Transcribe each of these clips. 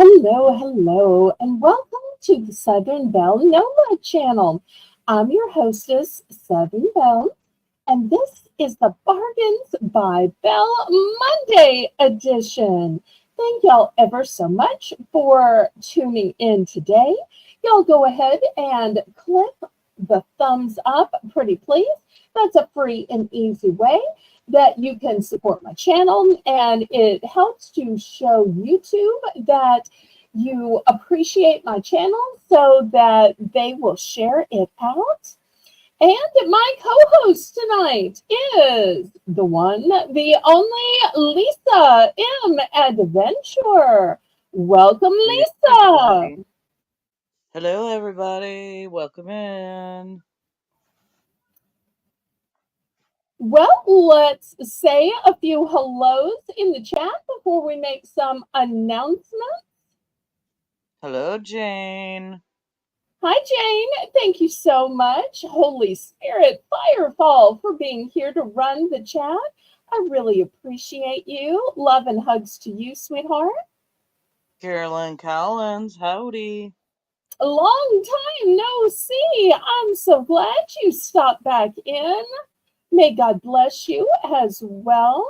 Hello, and welcome to the Southern Belle Noma channel. I'm your hostess, Southern Belle, and this is the Bargains by Belle Monday edition. Thank y'all ever so much for tuning in today. Y'all go ahead and click the thumbs up, pretty please. That's a free and easy way that you can support my channel, and it helps to show YouTube that you appreciate my channel so that they will share it out. And my co-host tonight is the one, the only Lisa M. Adventure. Welcome, Hey, Lisa. everybody. Hello, everybody. Welcome in. Well, let's say a few hellos in the chat before we make some announcements. Hello, Jane. Hi, Jane. Thank you so much, Holy Spirit Firefall, for being here to run the chat. I really appreciate you. Love and hugs to you, sweetheart. Carolyn Collins. Howdy. A long time no see. I'm so glad you stopped back in. May God bless you as well.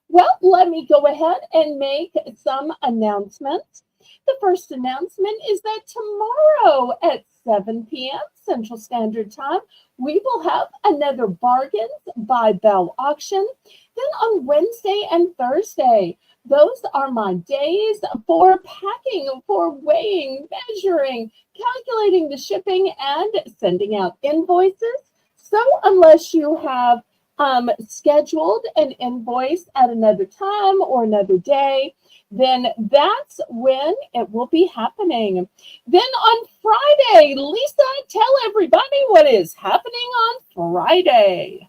Well, let me go ahead and make some announcements. The first announcement is that tomorrow at 7 p.m. Central Standard Time, we will have another Bargains by Belle auction. Then on Wednesday and Thursday, those are my days for packing, for weighing, measuring, calculating the shipping, and sending out invoices. So unless you have scheduled an invoice at another time or another day, then that's when it will be happening. Then on Friday, Lisa, tell everybody what is happening on Friday.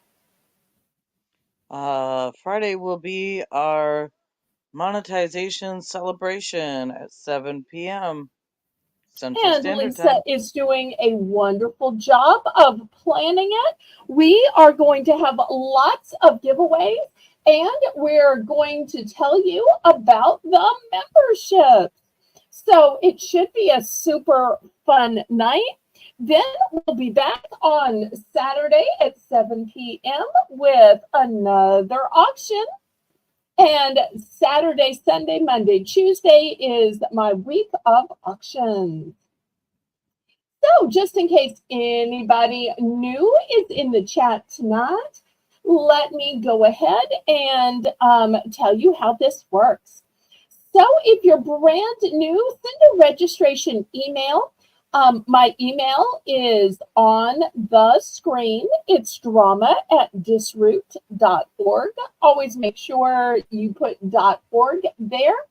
Friday will be our monetization celebration at 7 p.m. Central And Standard Lisa Time. is doing a wonderful job of planning it. We are going to have lots of giveaways, and we're going to tell you about the memberships. So it should be a super fun night. Then we'll be back on Saturday at 7 p.m. with another auction. And Saturday, Sunday, Monday, Tuesday is my week of auctions. So, just in case anybody new is in the chat tonight, let me go ahead and tell you how this works. So, if you're brand new, send a registration email. My email is on the screen. It's drama@disroot.org. Always make sure you put .org there.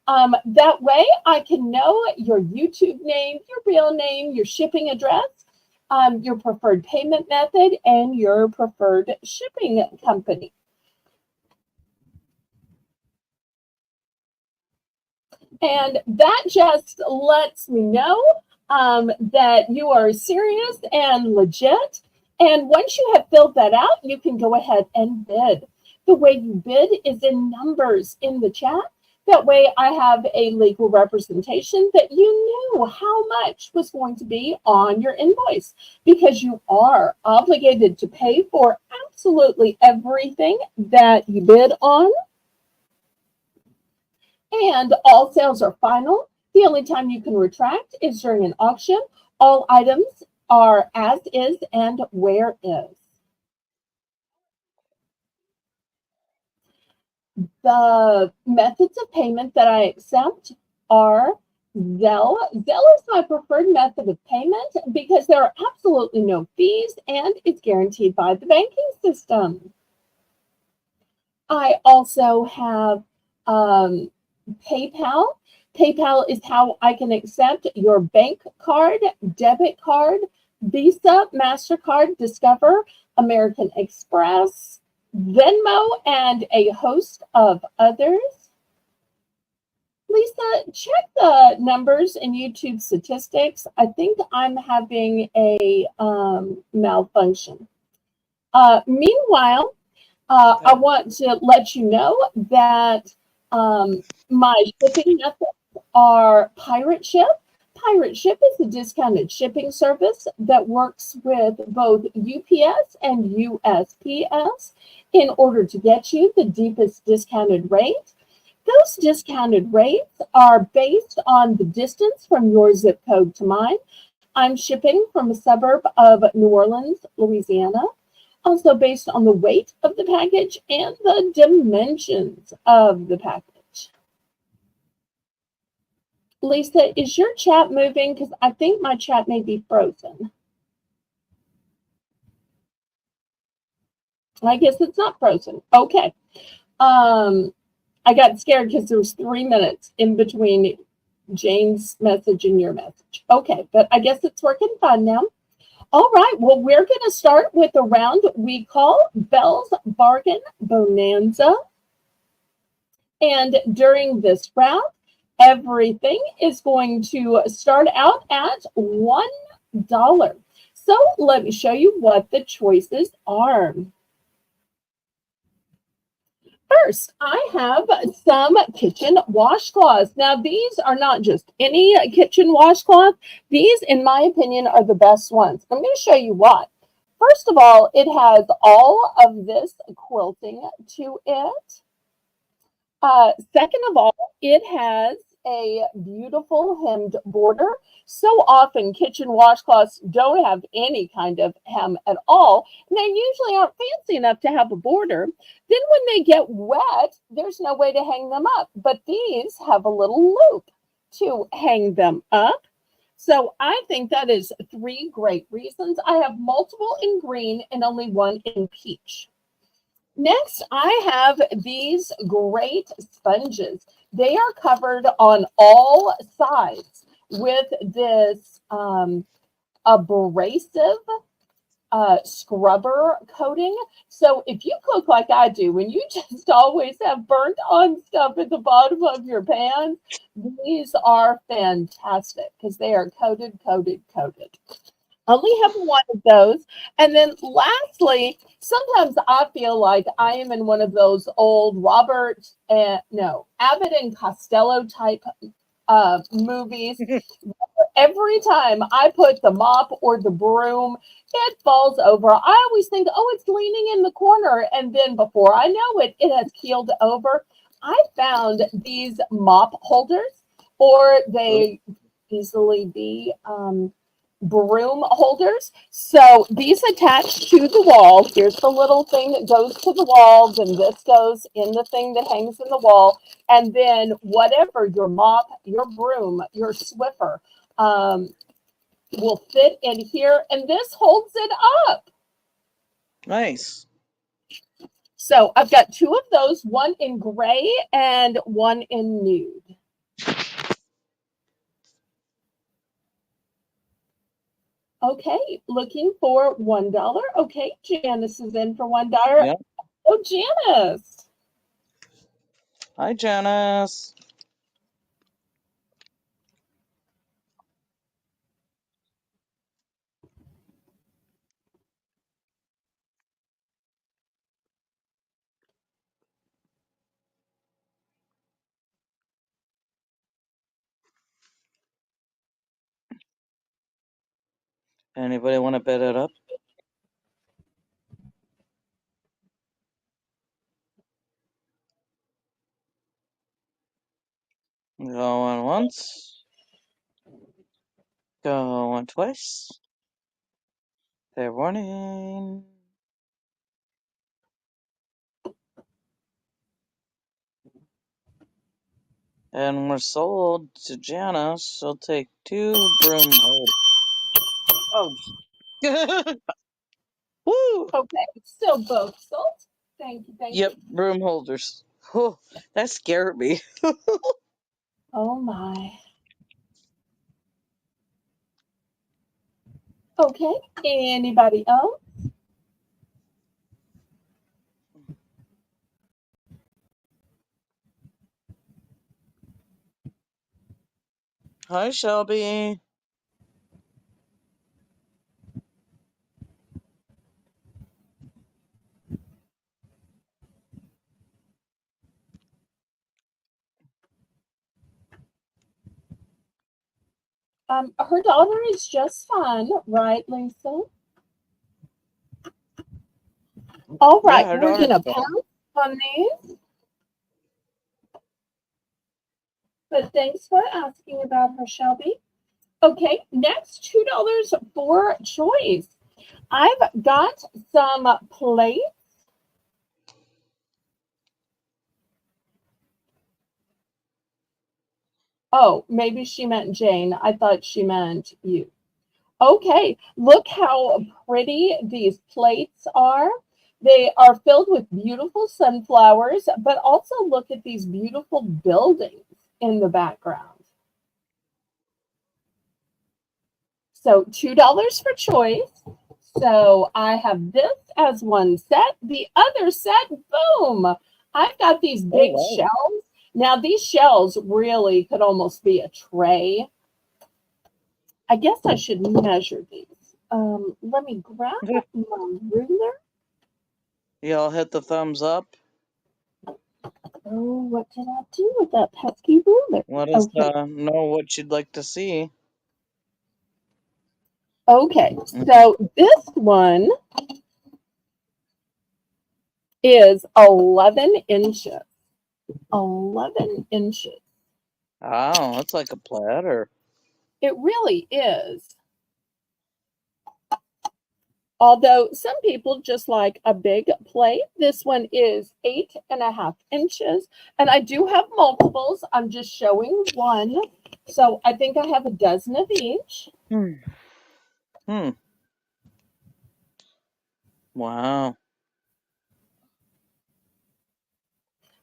That way I can know your YouTube name, your real name, your shipping address, your preferred payment method, and your preferred shipping company. And that just lets me know that you are serious and legit. And once you have filled that out, you can go ahead and bid. The way you bid is in numbers in the chat. That way I have a legal representation that you knew how much was going to be on your invoice, because you are obligated to pay for absolutely everything that you bid on. And all sales are final. The only time you can retract is during an auction. All items are as is and where is. The methods of payment that I accept are Zelle. Zelle is my preferred method of payment because there are absolutely no fees and it's guaranteed by the banking system. I also have PayPal. PayPal is how I can accept your bank card, debit card, Visa, MasterCard, Discover, American Express, Venmo, and a host of others. Lisa, check the numbers in YouTube statistics. I think I'm having a malfunction. Meanwhile, Okay. I want to let you know that my shipping method are Pirate Ship. Pirate Ship is a discounted shipping service that works with both UPS and USPS in order to get you the deepest discounted rate. Those discounted rates are based on the distance from your zip code to mine. I'm shipping from a suburb of New Orleans, Louisiana. Also based on the weight of the package and the dimensions of the package. Lisa, is your chat moving? Because I think my chat may be frozen. I guess it's not frozen. Okay. I got scared because there was 3 minutes in between Jane's message and your message. Okay, but I guess it's working fine now. All right, well, we're going to start with a round we call Belle's Bargain Bonanza. And during this round, everything is going to start out at $1. So let me show you what the choices are. First, I have some kitchen washcloths. Now, these are not just any kitchen washcloth. These, in my opinion, are the best ones. I'm going to show you why. First of all, it has all of this quilting to it. Second of all, it has a beautiful hemmed border. So often kitchen washcloths don't have any kind of hem at all. And they usually aren't fancy enough to have a border. Then when they get wet, there's no way to hang them up. But these have a little loop to hang them up. So I think that is 3 great reasons. I have multiple in green and only one in peach. Next, I have these great sponges. They are covered on all sides with this abrasive scrubber coating. So if you cook like I do, when you just always have burnt on stuff at the bottom of your pan, these are fantastic because they are coated, coated, coated. Only have one of those. And then lastly, sometimes I feel like I am in one of those old Abbott and Costello type movies. Every time I put the mop or the broom, it falls over. I always think, oh, it's leaning in the corner. And then before I know it, it has keeled over. I found these mop holders, or they easily be broom holders. So these attach to the wall. Here's the little thing that goes to the walls, and this goes in the thing that hangs in the wall. And then whatever your mop, your broom, your Swiffer will fit in here, and this holds it up. Nice. So I've got 2 of those, one in gray and one in nude. Okay, looking for $1. Okay, Janice is in for $1. Yep. Oh, Janice. Hi, Janice. Anybody want to bet it up? Going once. Going twice. Fair warning. And we're sold to Janice. She'll take 2 broom holders. Oh. Woo! Okay, still both sold. Thank you, thank Yep, you. broom holders. Oh, that scared me. Oh my. Okay, anybody else? Hi, Shelby. Her daughter is just fine, right, Lisa? All right, Yeah, her we're daughter's gonna fine. pounce on these. But thanks for asking about her, Shelby. Okay, next $2 for choice. I've got some plates. Oh, maybe she meant Jane. I thought she meant you. Okay, look how pretty these plates are. They are filled with beautiful sunflowers, but also look at these beautiful buildings in the background. So $2 for choice. So I have this as one set. The other set, boom! I've got these big Oh, wow. shells. Now these shells really could almost be a tray. I guess I should measure these. Let me grab my ruler. Y'all hit the thumbs up. Oh, what did I do with that pesky ruler? Let us Okay, know what you'd like to see. okay. So this one is 11 inches. 11 inches. Wow, that's like a platter. It really is. Although some people just like a big plate. This one is 8.5 inches. And I do have multiples. I'm just showing one. So I think I have a dozen of each. Hmm. Hmm. Wow.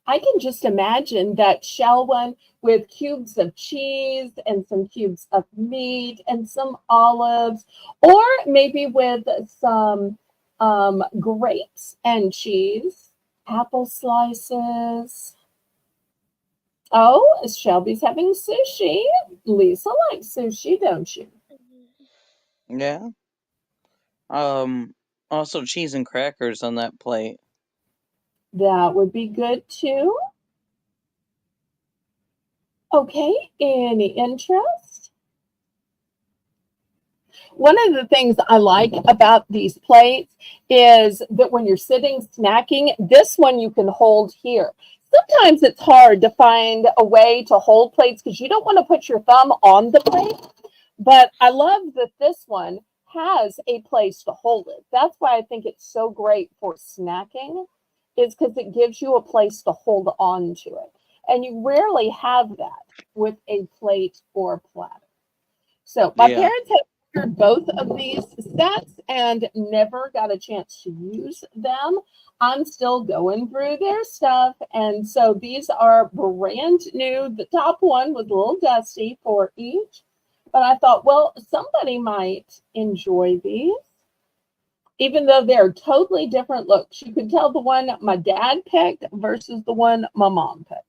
I can just imagine that shell one with cubes of cheese and some cubes of meat and some olives, or maybe with some grapes and cheese, apple slices. Oh, Shelby's having sushi. Lisa likes sushi, don't you? Yeah. Also cheese and crackers on that plate. That would be good too. Okay, any interest? One of the things I like about these plates is that when you're sitting snacking, this one you can hold here. Sometimes it's hard to find a way to hold plates because you don't want to put your thumb on the plate. But I love that this one has a place to hold it. That's why I think it's so great for snacking, is because it gives you a place to hold on to it. And you rarely have that with a plate or platter. So my Yeah. parents have ordered both of these sets and never got a chance to use them. I'm still going through their stuff. And so these are brand new. The top one was a little dusty for each. But I thought, well, somebody might enjoy these, even though they're totally different looks. You could tell the one my dad picked versus the one my mom picked.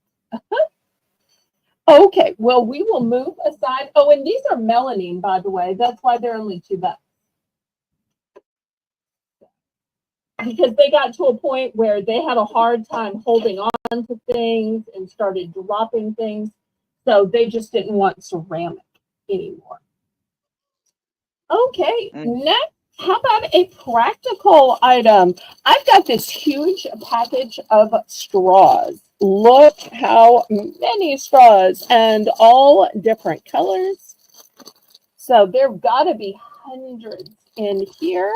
Okay, well, we will move aside. Oh, and these are melamine, by the way. That's why they're only $2. Because they got to a point where they had a hard time holding on to things and started dropping things. So they just didn't want ceramic anymore. Okay, Mm. next, how about a practical item? I've got this huge package of straws. Look how many straws and all different colors. So there've got to be hundreds in here.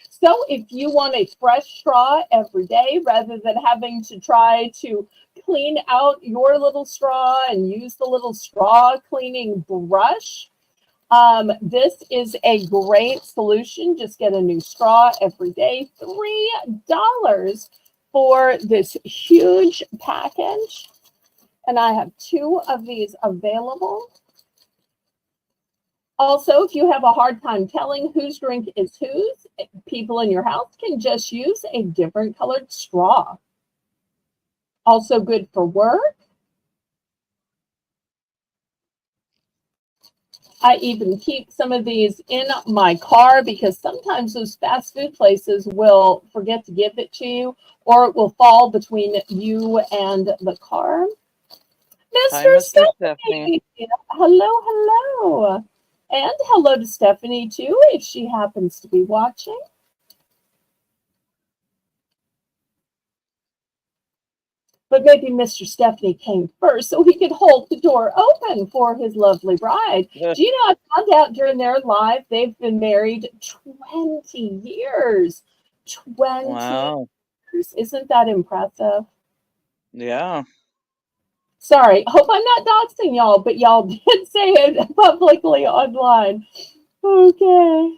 So if you want a fresh straw every day, rather than having to try to clean out your little straw and use the little straw cleaning brush, this is a great solution. Just get a new straw every day. $3 for this huge package. And I have 2 of these available. Also, if you have a hard time telling whose drink is whose, people in your house can just use a different colored straw. Also good for work. I even keep some of these in my car because sometimes those fast food places will forget to give it to you, or it will fall between you and the car. Hi, Mr. Mr. Stephanie. Stephanie, hello, hello. And hello to Stephanie, too, if she happens to be watching. But maybe Mr. Stephanie came first so he could hold the door open for his lovely bride. Do you know, I found out during their live they've been married 20 years. 20 Wow. years. Isn't that impressive? Yeah. Sorry, hope I'm not doxing y'all, but y'all did say it publicly online. Okay.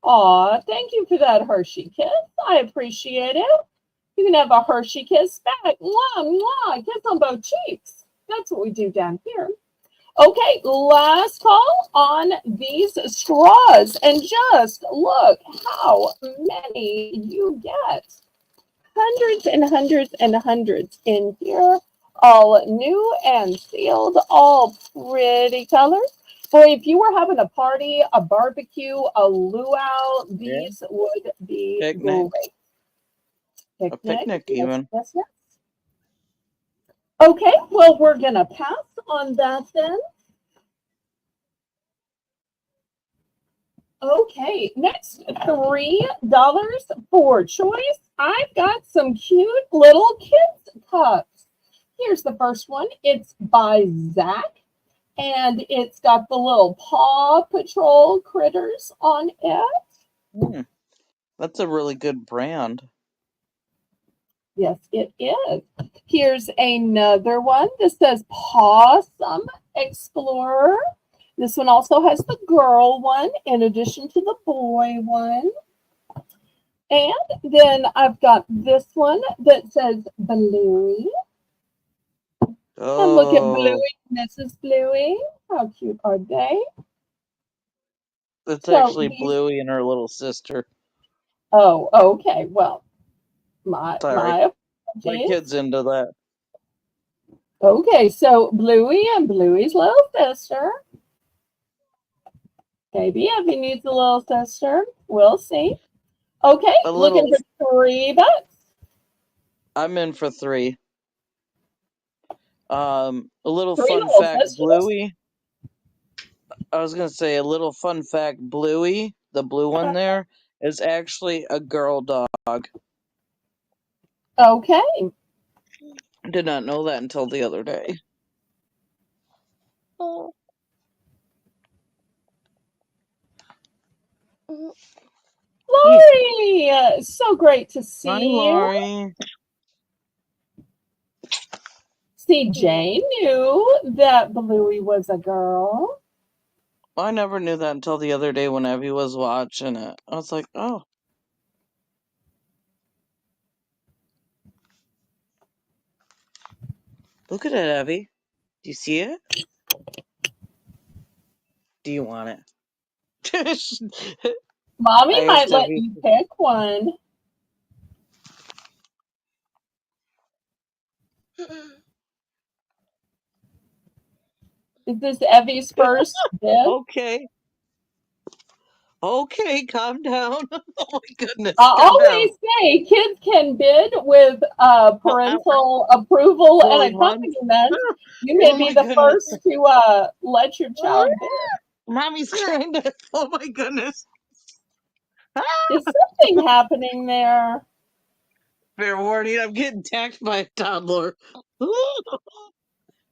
Aw, thank you for that Hershey kiss. I appreciate it. You can have a Hershey kiss back. Mwah, mwah. Kiss on both cheeks. That's what we do down here. Okay, last call on these straws. And just look how many you get. Hundreds and hundreds and hundreds in here. All new and sealed. All pretty colors. Boy, if you were having a party, a barbecue, a luau, these would be Picnic. great. A picnic even. Yes, yes. Okay, well, we're going to pass on that then. Okay, next $3 for choice. I've got some cute little kids cups. Here's the first one. It's by Zach, and it's got the little Paw Patrol critters on it. That's a really good brand. Yes, it is. Here's another one. This says Possum Explorer. This one also has the girl one in addition to the boy one. And then I've got this one that says Bluey. Oh. And look at Bluey, Mrs. Bluey. How cute are they? It's actually Bluey and her little sister. Oh, okay. Well, my kid's into that. Okay, so Bluey and Bluey's little sister. Maybe Evie needs a little sister. We'll see. Okay, looking for $3. I'm in for 3. A little fun fact, sisters? Bluey. I was gonna say a little fun fact, Bluey, the blue one there, is actually a girl dog. Okay. Did not know that until the other day. Lori! So great to see Hi, you. Lori. See, Jane knew that Bluey was a girl. I never knew that until the other day when Evie was watching it. I was like, oh. Look at it, Evie. Do you see it? Do you want it? Mommy might let you pick one. Is this Evie's first bid? Okay. Okay, calm down. Oh my goodness. I always say kids can bid with parental approval and accompaniment. You may be the first to let your child bid. Mommy's trying to. Oh my goodness. Is something happening there? Fair warning, I'm getting attacked by a toddler.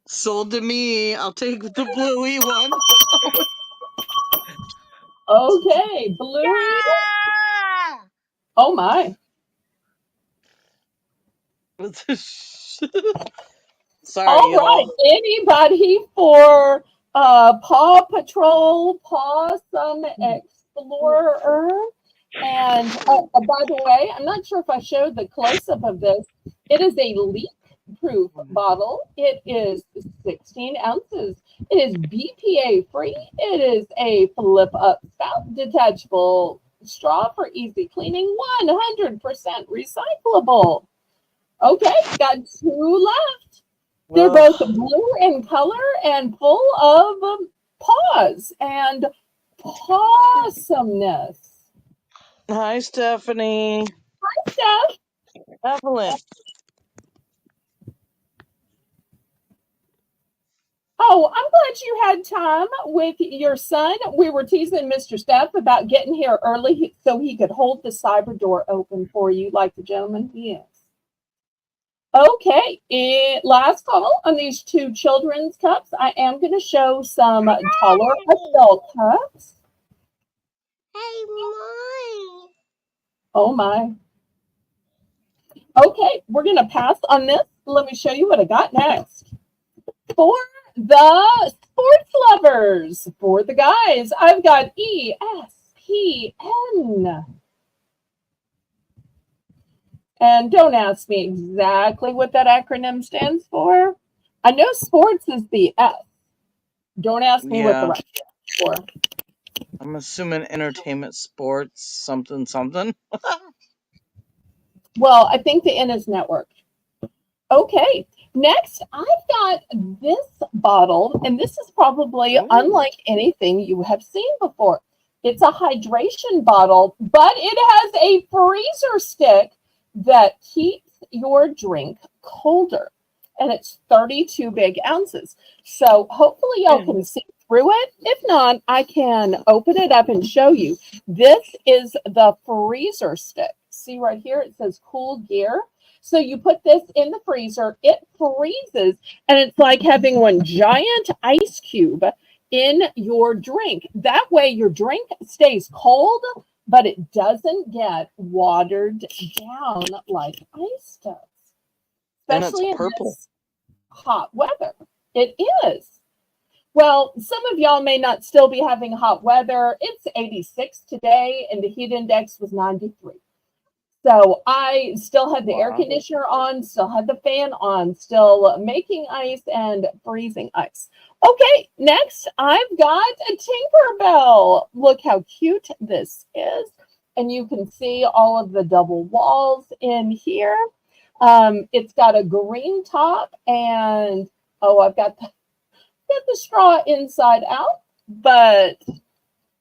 Sold to me. I'll take the Bluey one. Okay, Bluey. Oh my. Sorry, all right. y'all. Anybody for Paw Patrol, Possum Explorer? And by the way, I'm not sure if I showed the close-up of this. It is a leak-proof bottle. It is 16 ounces. It is BPA-free. It is a flip-up spout, detachable straw for easy cleaning, 100% recyclable. Okay, got 2 left. They're both blue in color and full of paws and pawsomeness. Hi, Stephanie. Hi, Steph. Evelyn. Oh, I'm glad you had time with your son. We were teasing Mr. Steph about getting here early so he could hold the cyber door open for you like the gentleman he is. Okay, last call on these two children's cups. I am going to show some taller adult cups. Hey, Mom. Oh my. Okay, we're going to pass on this. Let me show you what I got next. For the sports lovers, for the guys, I've got ESPN. And don't ask me exactly what that acronym stands for. I know sports is the S. Don't ask me what the Yeah, rest is for. I'm assuming entertainment, sports, something, something. Well, I think the N is network. Okay, next I've got this bottle, and this is probably Ooh. unlike anything you have seen before. It's a hydration bottle, but it has a freezer stick that keeps your drink colder, and it's 32 big ounces. So hopefully y'all can see through it. If not, I can open it up and show you. This is the freezer stick. See right here, it says Cool Gear. So you put this in the freezer, it freezes, and it's like having one giant ice cube in your drink. That way your drink stays cold, but it doesn't get watered down like ice does, And it's especially in purple. this hot weather. It is. Well, some of y'all may not still be having hot weather. It's 86 today, and the heat index was 93. So I still had the air Wow. conditioner on, still had the fan on, still making ice and freezing ice. Okay, next I've got a Tinkerbell. Look how cute this is. And you can see all of the double walls in here. It's got a green top and, oh, I've got the straw inside out, but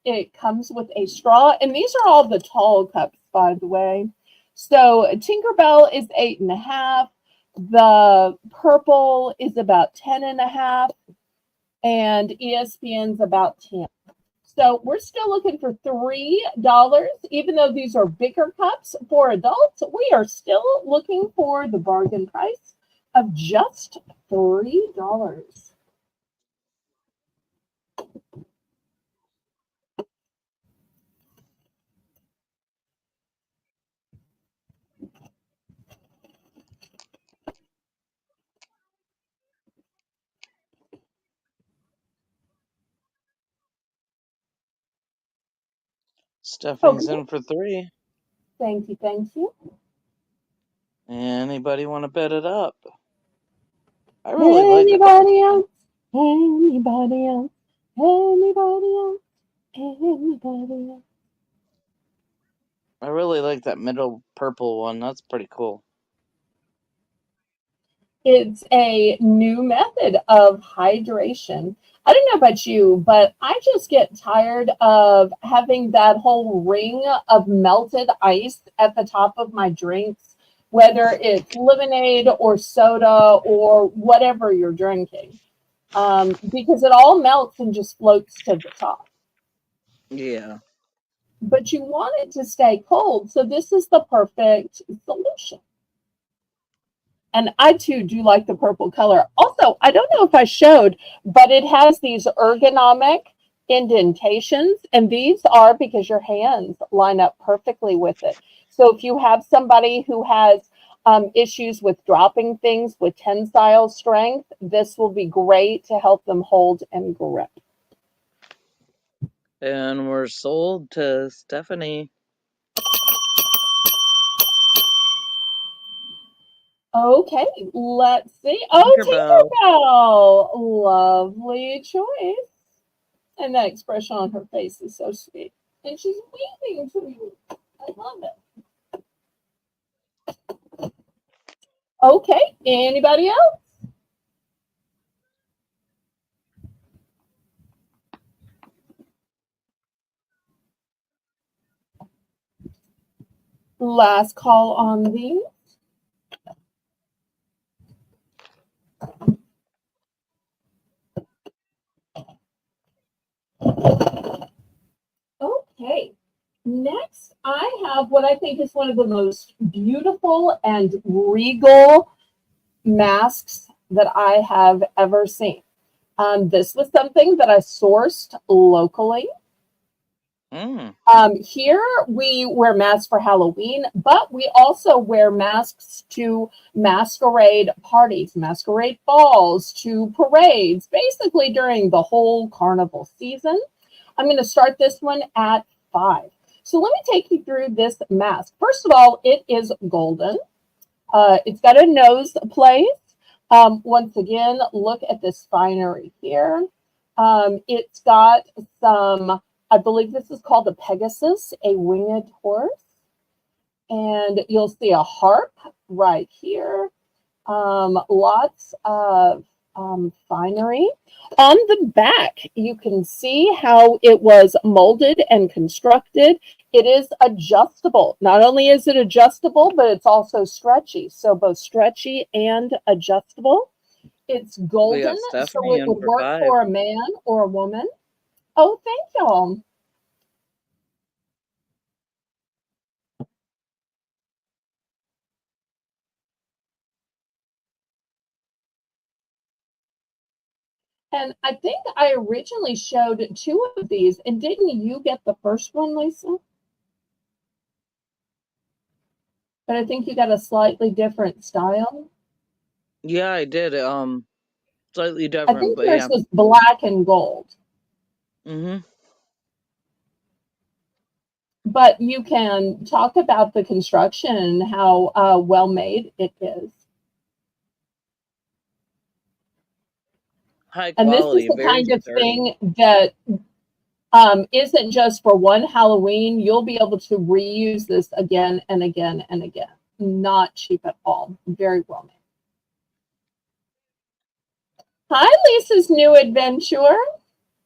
it comes with a straw. And these are all the tall cups, by the way. So Tinkerbell is 8.5. The purple is about 10.5. And ESPN's about 10. So we're still looking for $3. Even though these are bigger cups for adults, we are still looking for the bargain price of just $3. Stephanie's Okay, in for 3. thank you, thank you. Anybody want to bet it up? I really like that. Anybody else? Anybody else? Anybody else? Anybody else? I really like that middle purple one. That's pretty cool. It's a new method of hydration. I don't know about you, but I just get tired of having that whole ring of melted ice at the top of my drinks, whether it's lemonade or soda or whatever you're drinking, because it all melts and just floats to the top. Yeah. But you want it to stay cold. So this is the perfect solution. And I too do like the purple color. Also, I don't know if I showed, but it has these ergonomic indentations, and these are because your hands line up perfectly with it. So if you have somebody who has issues with dropping things with tensile strength, this will be great to help them hold and grip. And we're sold to Stephanie. Okay, let's see. Oh, Tinkerbell. Tinkerbell. Lovely choice. And that expression on her face is so sweet. And she's weeping to you. I love it. Okay, anybody else? Last call on these. next, I have what I think is one of the most beautiful and regal masks that I have ever seen. This was something that I sourced locally. Mm. Here we wear masks for Halloween, but we also wear masks to masquerade parties, masquerade balls, to parades, basically during the whole carnival season. I'm going to start this one at 5. So let me take you through this mask. First of all, it is golden. It's got a nose place. Once again, look at this finery here. It's got some, I believe this is called a Pegasus, a winged horse. And you'll see a harp right here. Lots of finery. On the back, you can see how it was molded and constructed. It is adjustable. Not only is it adjustable, but it's also stretchy. So both stretchy and adjustable. It's We golden, got so Stephanie it in would for work 5. for a man or a woman. Oh, thank y'all. And I think I originally showed 2 of these, and didn't you get the first one, Lisa? But I think you got a slightly different style. Yeah, I did. Slightly I different, think but yours yeah. was black and gold. Mm-hmm. But you can talk about the construction and how well made it is. High And this is quality, the very kind of sturdy. thing that isn't just for one Halloween. You'll be able to reuse this again and again and again. Not cheap at all. Very well made. Hi, Lisa's new adventure.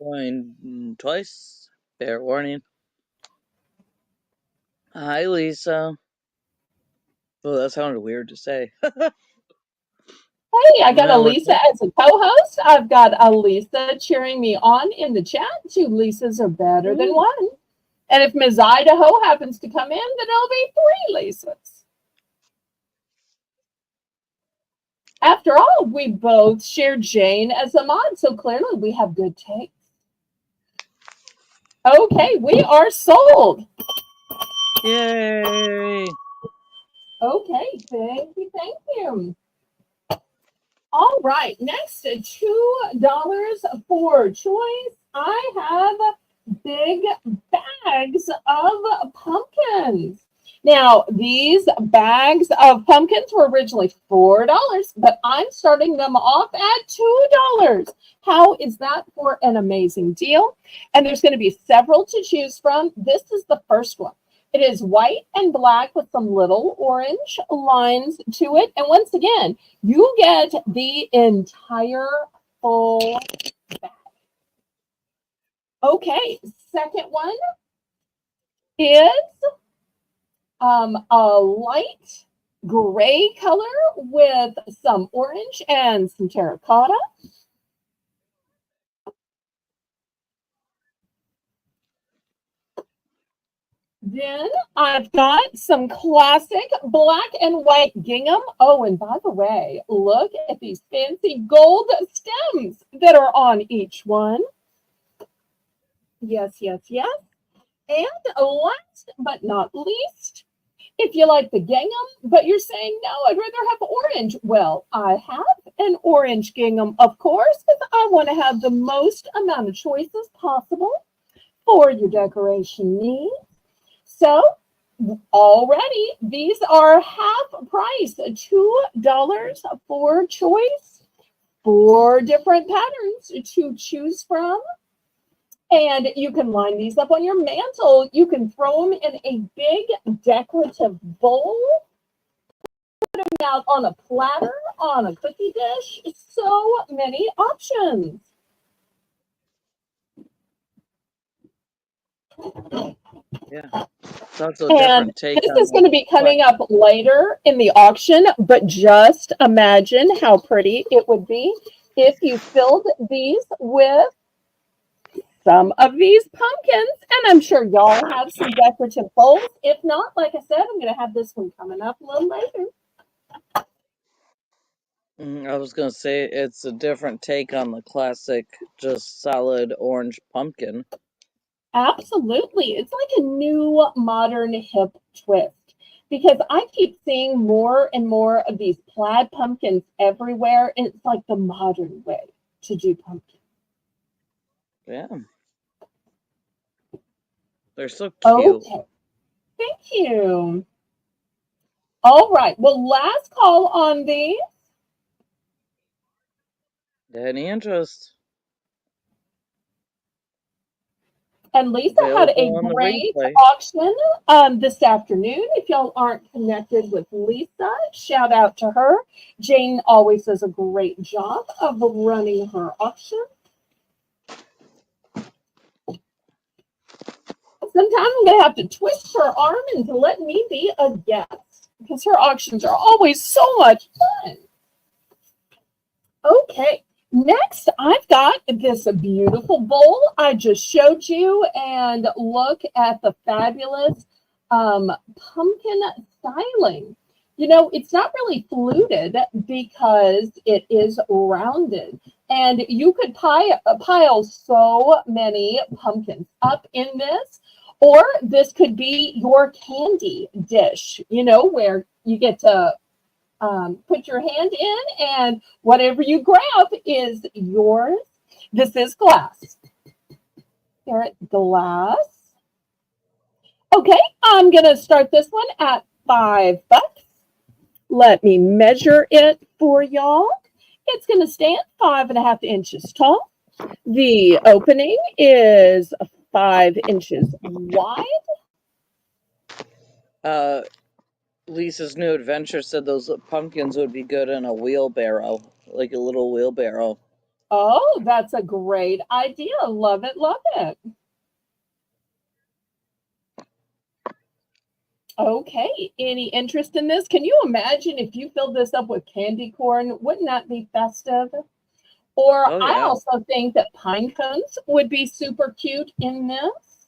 Going twice. Fair warning. Hi, Lisa. Oh, that sounded weird to say. Hey, I got No, we're Elisa as a co-host. I've got Elisa cheering me on in the chat. 2 Lisas are better than Ooh. 1. And if Ms. Idaho happens to come in, then it'll be 3 Lisas. After all, we both share Jane as a mod, so clearly we have good taste. Okay, we are sold. Yay! Okay, thank you, thank you. All right, next, $2 for choice. I have big bags of pumpkins. Now, these bags of pumpkins were originally $4, but I'm starting them off at $2. How is that for an amazing deal? And there's going to be several to choose from. This is the first one. It is white and black with some little orange lines to it. And once again, you get the entire full bag. Okay, second one is a light gray color with some orange and some terracotta. Then I've got some classic black and white gingham. Oh, and by the way, look at these fancy gold stems that are on each one. Yes, yes, yes. And last but not least, if you like the gingham, but you're saying, no, I'd rather have orange. Well, I have an orange gingham, of course, because I want to have the most amount of choices possible for your decoration needs. So already these are half price, $2 for choice, 4 different patterns to choose from. And you can line these up on your mantle. You can throw them in a big decorative bowl, put them out on a platter, on a cookie dish. So many options. Yeah. It's also a And different take this on is going to be what. coming up later in the auction, but just imagine how pretty it would be if you filled these with some of these pumpkins, and I'm sure y'all have some decorative bowls. If not, like I said, I'm going to have this one coming up a little later. I was gonna say it's a different take on the classic, just solid orange pumpkin. Absolutely. It's like a new modern hip twist because I keep seeing more and more of these plaid pumpkins everywhere. And it's like the modern way to do pumpkins. Yeah, they're so cute. Okay. Thank you. All right. Well, last call on these. Any interest? And Lisa had a Available on the great replay. auction this afternoon. If y'all aren't connected with Lisa, shout out to her. Jane always does a great job of running her auction. Sometimes I'm going to have to twist her arm into letting me be a guest because her auctions are always so much fun. Okay, next I've got this beautiful bowl I just showed you, and look at the fabulous pumpkin styling. You know, it's not really fluted because it is rounded, and you could pile so many pumpkins up in this, or this could be your candy dish, you know, where you get to put your hand in, and whatever you grab is yours. This is glass. Carrot glass. Okay, I'm going to start this one at $5. Let me measure it for y'all. It's going to stand 5.5 inches tall. The opening is 5 inches wide. Lisa's new adventure said those pumpkins would be good in a wheelbarrow, like a little wheelbarrow. Oh, that's a great idea. Love it, love it. Okay, any interest in this? Can you imagine if you filled this up with candy corn? Wouldn't that be festive? Or Oh I yeah. also think that pine cones would be super cute in this.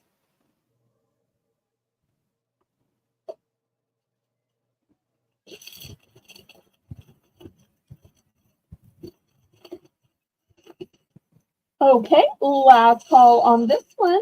Okay, last call on this one.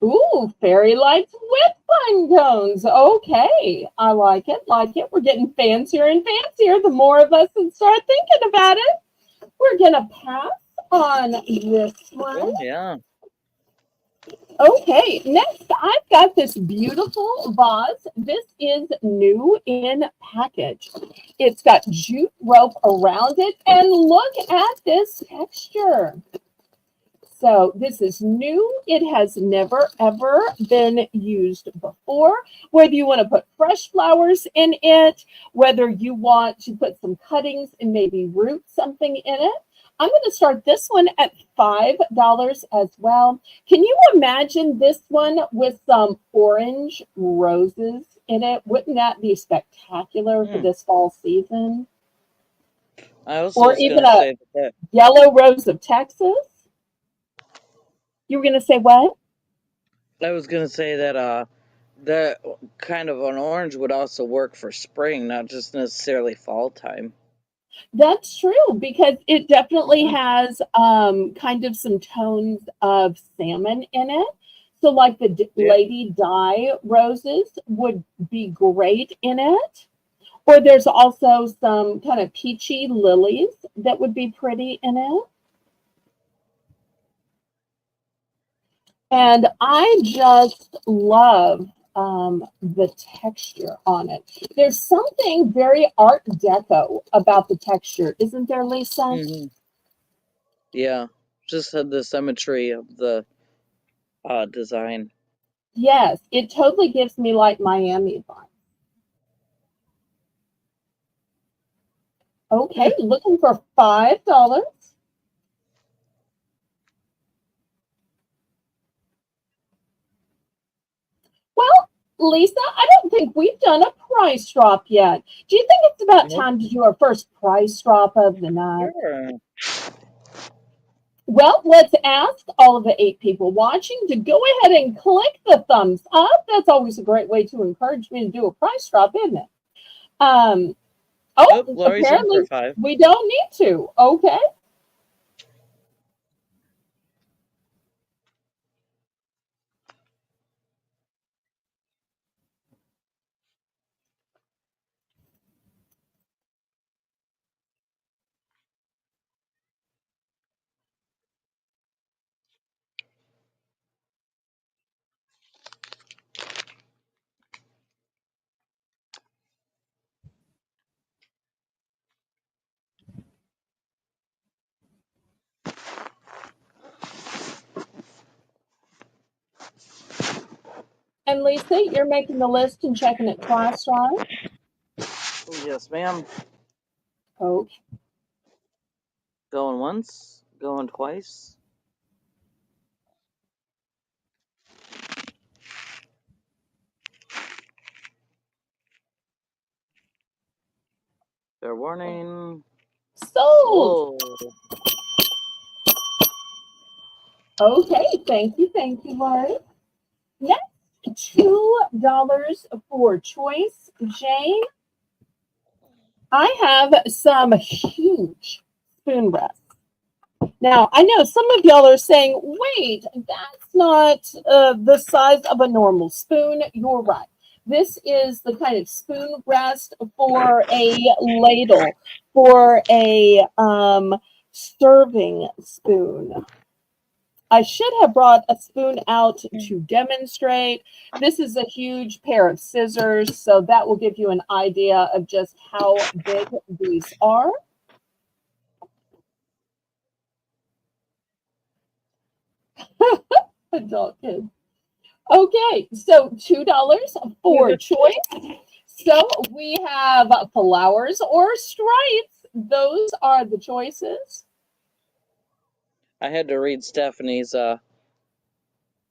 Ooh, fairy lights with pine cones. Okay, I like it, like it. We're getting fancier and fancier the more of us that start thinking about it. We're going to pass on this one. Oh, yeah. Okay, next I've got this beautiful vase. This is new in package. It's got jute rope around it, and look at this texture. So this is new. It has never, ever been used before. Whether you want to put fresh flowers in it, whether you want to put some cuttings and maybe root something in it. I'm going to start this one at $5 as well. Can you imagine this one with some orange roses in it? Wouldn't that be spectacular for this fall season? I also Or was even gonna a say that yellow rose of Texas? You were going to say what? I was gonna say that that kind of an orange would also work for spring, not just necessarily fall time. That's true because it definitely has kind of some tones of salmon in it. So, like the Yeah. Lady Di roses would be great in it. Or there's also some kind of peachy lilies that would be pretty in it. And I just love the texture on it. There's something very Art Deco about the texture, isn't there, Lisa? Hmm. Yeah. Just had the symmetry of the design. Yes, it totally gives me like Miami vibe. Okay, looking for $5. Well, Lisa, I don't think we've done a price drop yet. Do you think it's about Nope. time to do our first price drop of the night? Sure. Well, let's ask all of the 8 people watching to go ahead and click the thumbs up. That's always a great way to encourage me to do a price drop, isn't it? Oh, Nope, Lori's in for apparently 5. we don't need to. Okay. And Lisa, you're making the list and checking it twice, right? Yes, ma'am. Okay. Going once, going twice. Fair warning. Sold. Sold. Okay, thank you, Lori. Next, $2 for choice, Jane. I have some huge spoon rests. Now, I know some of y'all are saying, wait, that's not the size of a normal spoon. You're right. This is the kind of spoon rest for a ladle, for a serving spoon. I should have brought a spoon out to demonstrate. This is a huge pair of scissors, so that will give you an idea of just how big these are. Adult kids. Okay, so $2 for choice. So we have flowers or stripes. Those are the choices. I had to read Stephanie's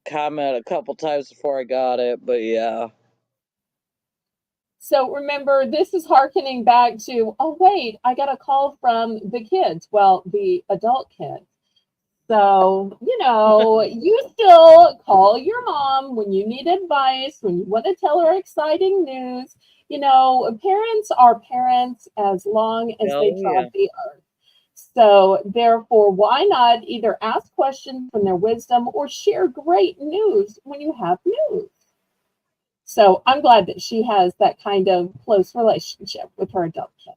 comment a couple times before I got it, but yeah. So remember, this is hearkening back to, oh, wait, I got a call from the kids. Well, the adult kids. So, you still call your mom when you need advice, when you want to tell her exciting news. Parents are parents as long as they Oh, trod yeah. the earth. So, therefore, why not either ask questions from their wisdom or share great news when you have news? So, I'm glad that she has that kind of close relationship with her adult kids.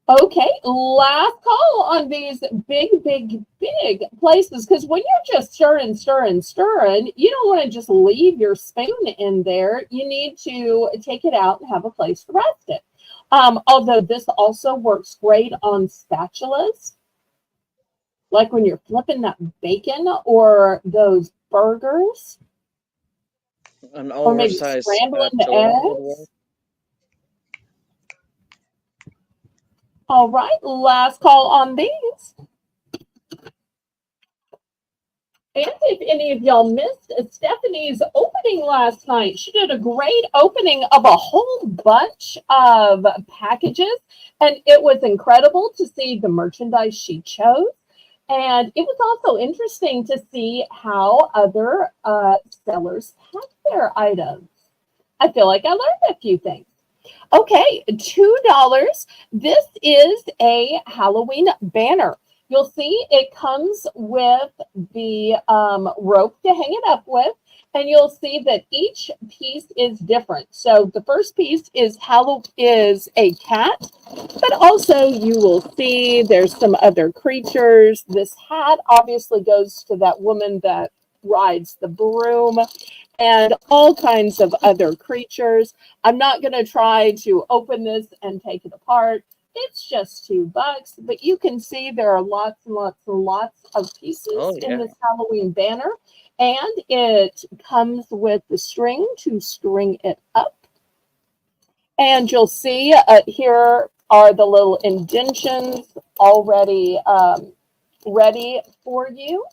Okay, last call on these big places, because when you're just stirring, you don't want to just leave your spoon in there. You need to take it out and have a place to rest it. Although this also works great on spatulas, like when you're flipping that bacon or those burgers, An or maybe oversized scrambling the spatula would work. eggs. All right, last call on these. And if any of y'all missed Stephanie's opening last night, she did a great opening of a whole bunch of packages, and it was incredible to see the merchandise she chose. And it was also interesting to see how other sellers pack their items. I feel like I learned a few things. Okay, $2. This is a Halloween banner. You'll see it comes with the rope to hang it up with, and you'll see that each piece is different. So the first piece is a cat, but also you will see there's some other creatures. This hat obviously goes to that woman that rides the broom, and all kinds of other creatures. I'm not going to try to open this and take it apart. It's just $2, but you can see there are lots and lots of pieces Oh, in yeah. this Halloween banner, and it comes with the string to string it up. And you'll see here are the little indentions already ready for you.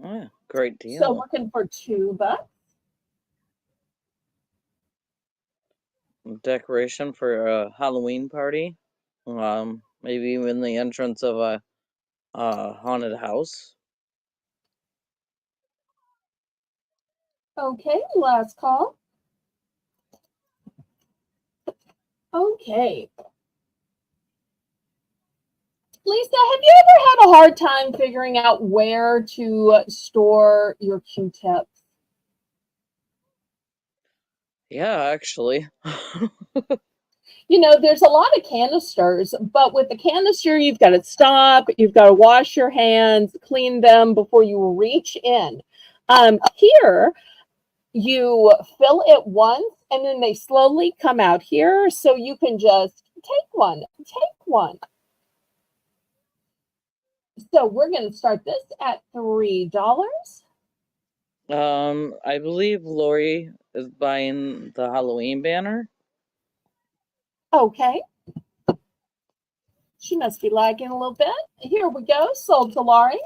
Oh, yeah, great So deal. looking for $2. Decoration for a Halloween party. Maybe even the entrance of a haunted house. Okay, last call. Okay. Lisa, have you ever had a hard time figuring out where to store your Q-tips? Yeah, actually. You know, there's a lot of canisters, but with the canister, you've got to stop, you've got to wash your hands, clean them before you reach in. Here, you fill it once and then they slowly come out here, so you can just take one, take one. So we're going to start this at $3. I believe Lori is buying the Halloween banner. Okay. She must be lagging a little bit. Here we go. Sold to Laurie.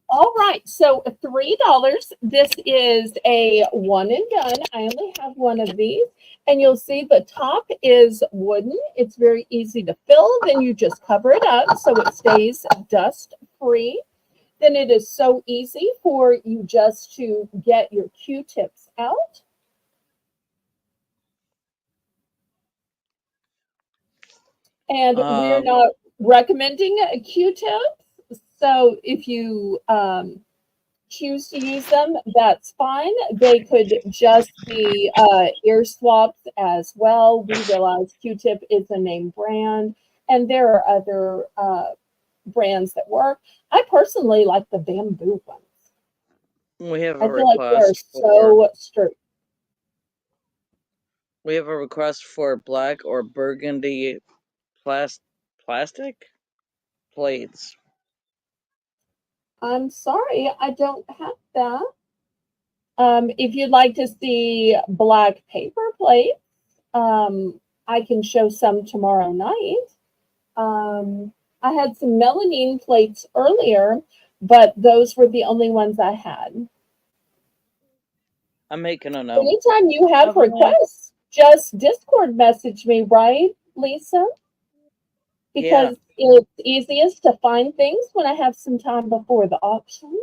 All right. So $3. This is a one and done. I only have one of these. And you'll see the top is wooden. It's very easy to fill. Then you just cover it up so it stays dust free. Then it is so easy for you just to get your Q-tips out. And we're Um, not recommending a Q-tips. So if you choose to use them, that's fine. They could just be ear swabs as well. We realize Q-tip is a name brand, and there are other brands that work. I personally like the bamboo ones. we have I a feel like they're request for so straight. black or burgundy plastic plates. I'm sorry, I don't have that. If you'd like to see black paper plates, I can show some tomorrow night. I had some melamine plates earlier, but those were the only ones I had. I'm making a note Anytime you have of that. requests, just Discord message me, right, Lisa? Yeah. Because it's easiest to find things when I have some time before the auction.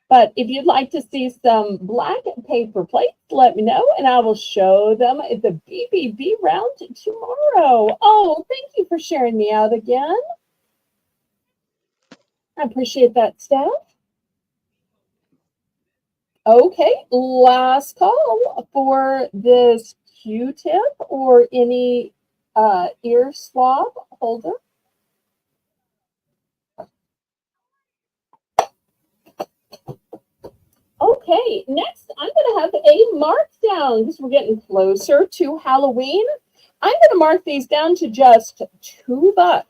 But if you'd like to see some black paper plates, let me know and I will show them at the BBB round tomorrow. Oh, thank you for sharing me out again. I appreciate that, Steph. Okay, last call for this Q-tip or any ear swab holder. Okay, next I'm going to have a markdown because we're getting closer to Halloween. I'm going to mark these down to just $2.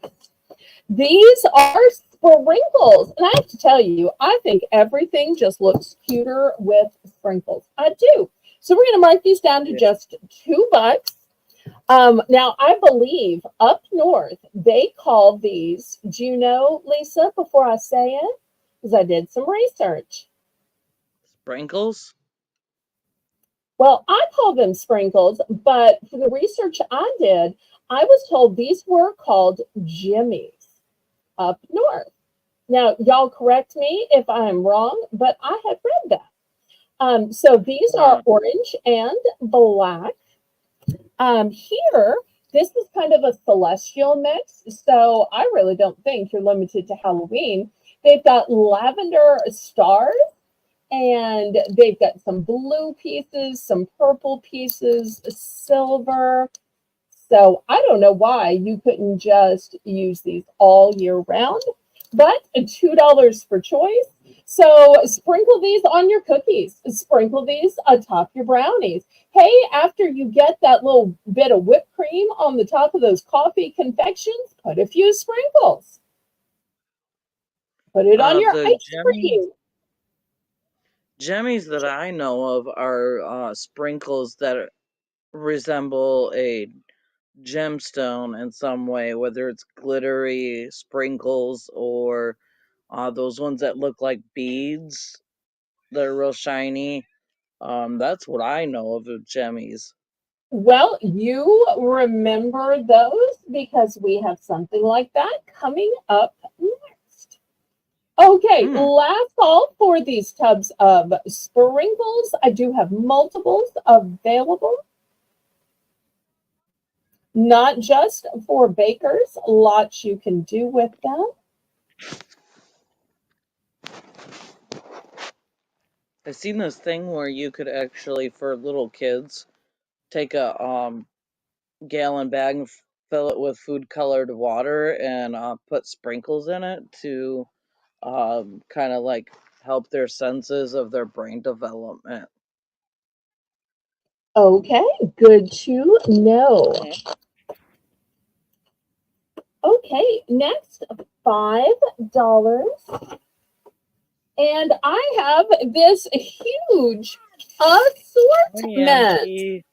These are sprinkles. And I have to tell you, I think everything just looks cuter with sprinkles. I do. So we're going to mark these down to just $2. Now, I believe up north, they call these, do you know, Lisa, before I say it? Because I did some research. Sprinkles? Well, I call them sprinkles, but for the research I did, I was told these were called jimmies up north. Now, y'all correct me if I'm wrong, but I had read that. So these are Uh, orange and black. Here, this is kind of a celestial mix, so I really don't think you're limited to Halloween. They've got lavender stars and they've got some blue pieces, some purple pieces, silver. So I don't know why you couldn't just use these all year round, but $2 for choice. So sprinkle these on your cookies, sprinkle these atop your brownies. Hey, after you get that little bit of whipped cream on the top of those coffee confections, put a few sprinkles. Put it on your the ice cream. jemmies that I know of are sprinkles that resemble a gemstone in some way, whether it's glittery sprinkles or those ones that look like beads. They're real shiny. That's what I know of gemmies. Well, you remember those because we have something like that coming up next. Okay, last call for these tubs of sprinkles. I do have multiples available. Not just for bakers, lots you can do with them. I've seen this thing where you could actually, for little kids, take a gallon bag and fill it with food colored water and put sprinkles in it to kind of like help their senses of their brain development. Okay, good to know. Okay, next, $5. And I have this huge assortment. Angie.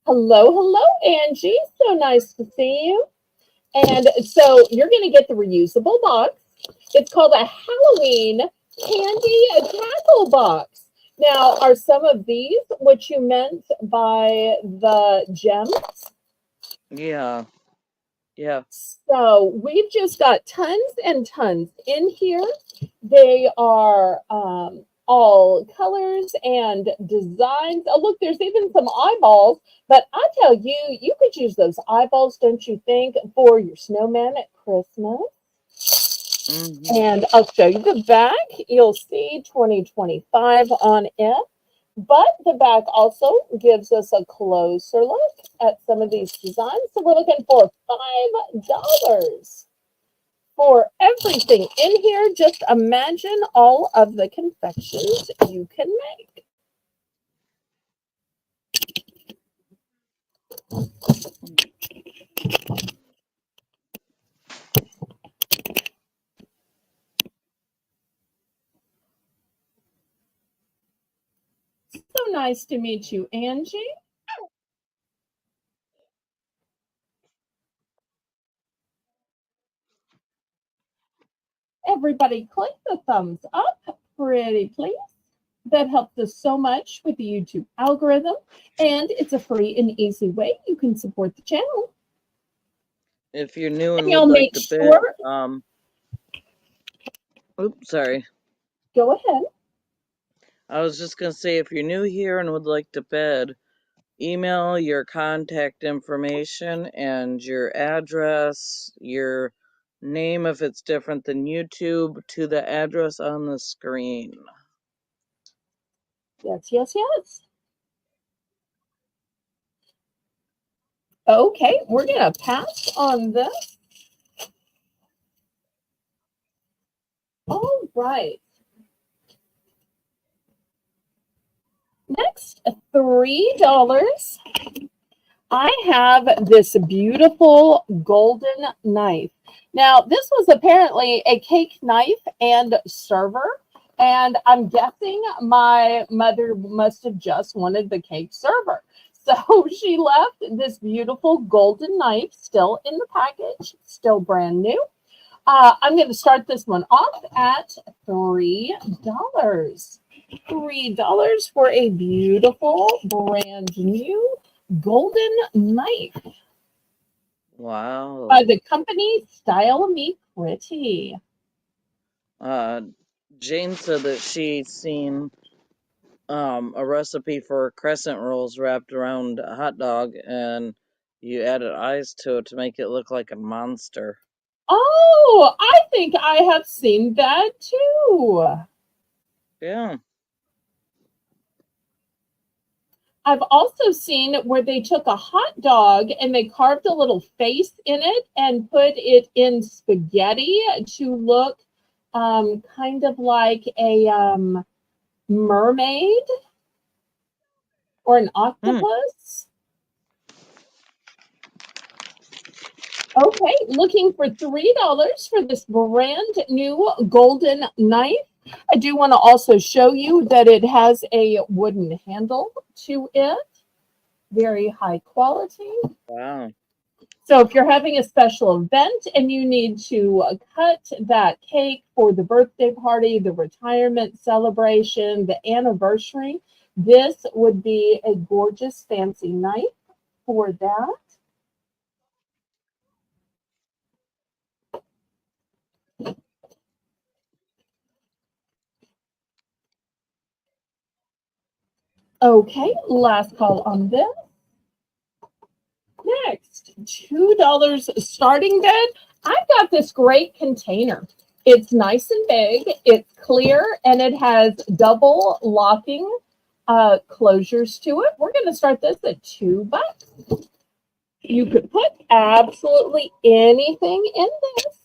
Hello, Angie. So nice to see you. And so you're going to get the reusable box. It's called a Halloween candy tackle box. Now, are some of these what you meant by the gems? Yeah. So we've just got tons and tons in here. They are all colors and designs. Oh, look, there's even some eyeballs. But I tell you, you could use those eyeballs, don't you think, for your snowman at Christmas? And I'll show you the back. You'll see 2025 on it. But the back also gives us a closer look at some of these designs. So we're looking for $5 for everything in here. Just imagine all of the confections you can make. So nice to meet you, Angie. Everybody click the thumbs up, pretty please. That helps us so much with the YouTube algorithm, and it's a free and easy way you can support the channel. If you're new and you'll would like make to sure. oops, sorry. Go ahead. I was just gonna say, if you're new here and would like to bid, email your contact information and your address, your name if it's different than YouTube, to the address on the screen. Yes. Okay, we're going to pass on this. All right. Next, $3. I have this beautiful golden knife. Now, this was apparently a cake knife and server, and I'm guessing my mother must have just wanted the cake server. So she left this beautiful golden knife still in the package, still brand new. I'm going to start this one off at $3. $3 for a beautiful, brand new golden knife. Wow. By the company Style Me Pretty. Jane said that she'd seen a recipe for crescent rolls wrapped around a hot dog, and you added eyes to it to make it look like a monster. Oh, I think I have seen that too. Yeah. I've also seen where they took a hot dog and they carved a little face in it and put it in spaghetti to look kind of like a mermaid or an octopus. Okay, looking for $3 for this brand new golden knife. I do want to also show you that it has a wooden handle to it. very high quality. Wow. So if you're having a special event and you need to cut that cake for the birthday party, the retirement celebration, the anniversary, this would be a gorgeous fancy knife for that. Okay, last call on this. Next, $2 starting bid. I've got this great container. It's nice and big, it's clear, and it has double locking closures to it. We're going to start this at $2. You could put absolutely anything in this.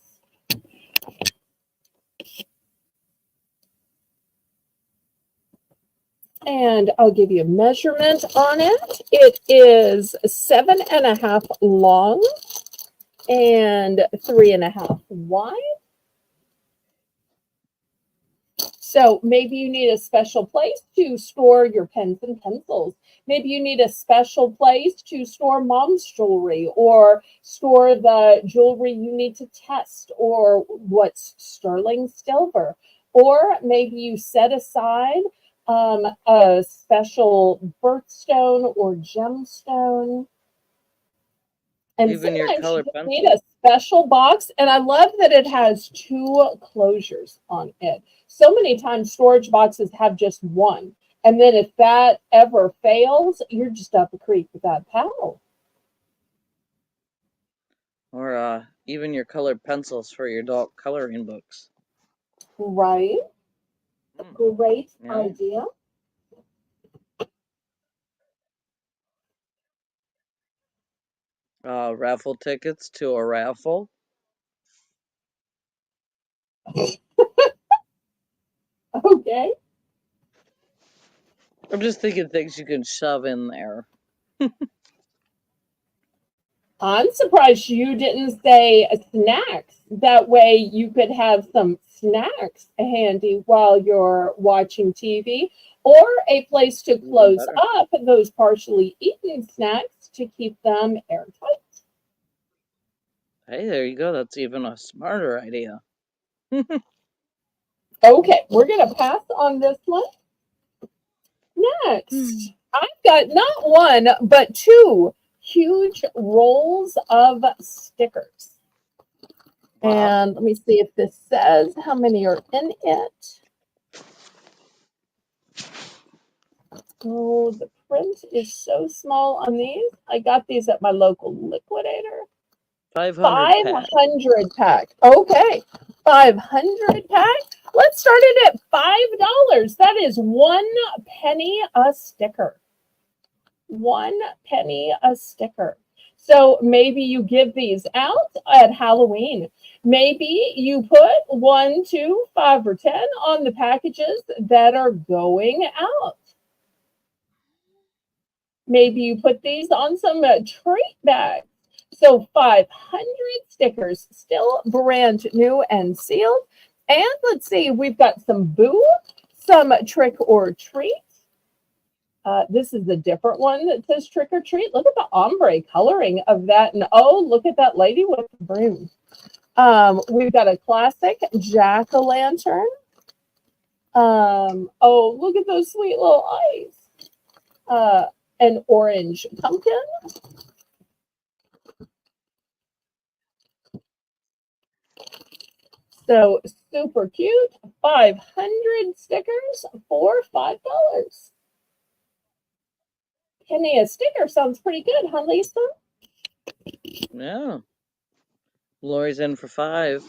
And I'll give you a measurement on it. It is 7.5 long and 3.5 wide. So maybe you need a special place to store your pens and pencils. Maybe you need a special place to store mom's jewelry or store the jewelry you need to test or what's sterling silver. Or maybe you set aside a special birthstone or gemstone. And Even your sometimes you color just need a pencils. special box. And I love that it has 2 closures on it. So many times storage boxes have just one. And then if that ever fails, you're just up a creek without paddle. Or even your colored pencils for your adult coloring books. Right? Great Yeah. idea. Raffle tickets to a raffle. Okay. I'm just thinking things you can shove in there. I'm surprised you didn't say snacks. That way you could have some snacks handy while you're watching TV or a place to Even close better. up those partially eaten snacks to keep them airtight. Hey, there you go. That's even a smarter idea. Okay, we're going to pass on this one. Next, I've got not one, but 2 huge rolls of stickers. Wow. And let me see if this says how many are in it. Oh, the print is so small on these. I got these at my local liquidator. 500 pack. 500 pack. Okay, 500 pack. Let's start it at $5. That is 1 penny a sticker. 1 penny a sticker. So maybe you give these out at Halloween. Maybe you put 1, 2, 5, or 10 on the packages that are going out. Maybe you put these on some treat bags. So 500 stickers, still brand new and sealed. And let's see, we've got some boo, some trick or treat. This is a different one that says trick or treat. Look at the ombre coloring of that. And oh, look at that lady with the broom. We've got a classic jack-o'-lantern. Oh, look at those sweet little eyes. An orange pumpkin. So super cute. 500 stickers for $5. Penny a sticker sounds pretty good, huh, Lisa? Yeah. Lori's in for 5.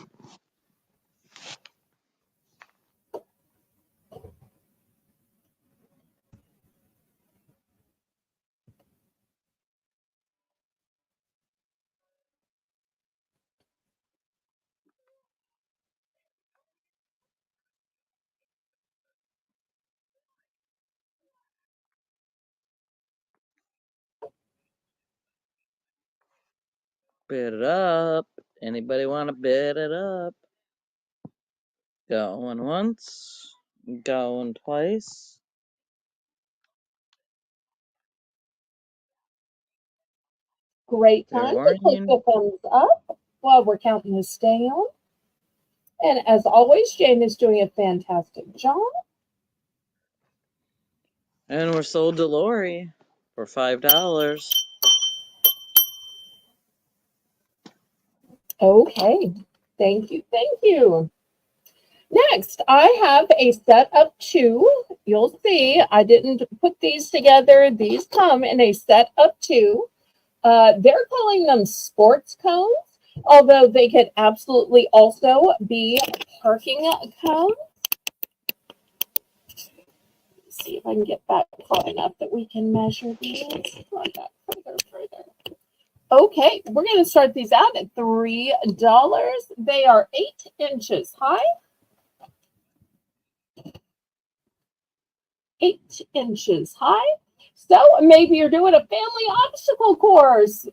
Bid it up. Anybody want to bid it up? Going once. Going twice. Great Fair time to click warning. the thumbs up while we're counting this down. And as always, Jane is doing a fantastic job. And we're sold to Lori for $5. Okay, thank you, thank you. Next, I have a set of two. You'll see I didn't put these together. These come in a set of two. They're calling them sports cones, although they could absolutely also be parking cones. Let's see if I can get back far enough that we can measure these. Run back further. Okay, we're going to start these out at $3. They are 8 inches high. 8 inches high. So maybe you're doing a family obstacle course.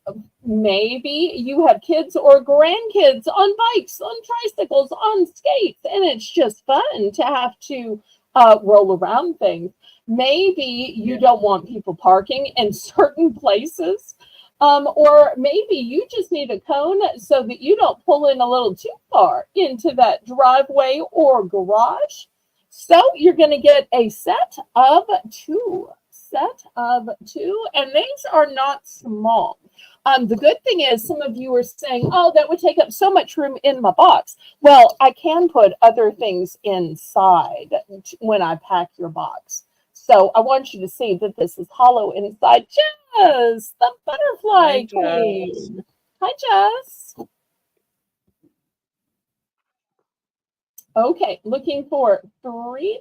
Maybe you have kids or grandkids on bikes, on tricycles, on skates, and it's just fun to have to roll around things. Maybe you don't want people parking in certain places. Or maybe you just need a cone so that you don't pull in a little too far into that driveway or garage. So you're going to get a set of two. And these are not small. The good thing is some of you are saying, oh, that would take up so much room in my box. Well, I can put other things inside when I pack your box. So I want you to see that this is hollow inside. Jess, the butterfly Hi, Jess. queen. Hi, Jess. Okay, looking for $3.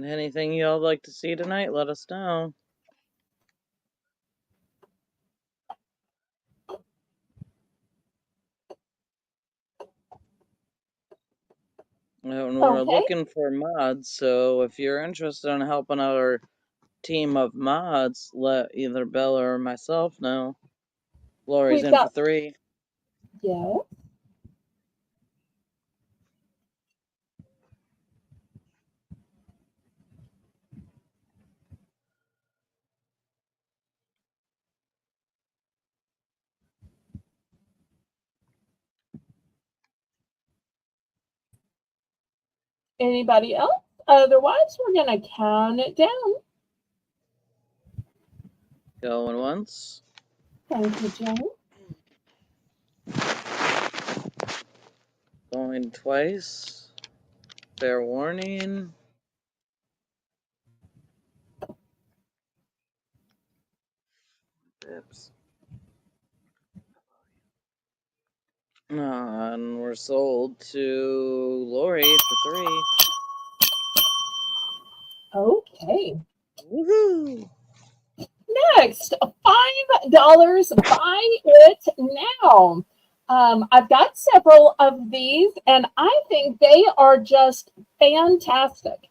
Anything y'all like to see tonight, let us know. And we're Okay, looking for mods, so if you're interested in helping our team of mods, let either Bella or myself know. Lori's we've in for got, 3. yeah. Anybody else? Otherwise, we're going to count it down. Going once. Thank you, Jane. Going twice. Fair warning. Oops. And we're sold to Lori for 3. Okay. Woohoo! Next, $5. Buy it now. I've got several of these, and I think they are just fantastic.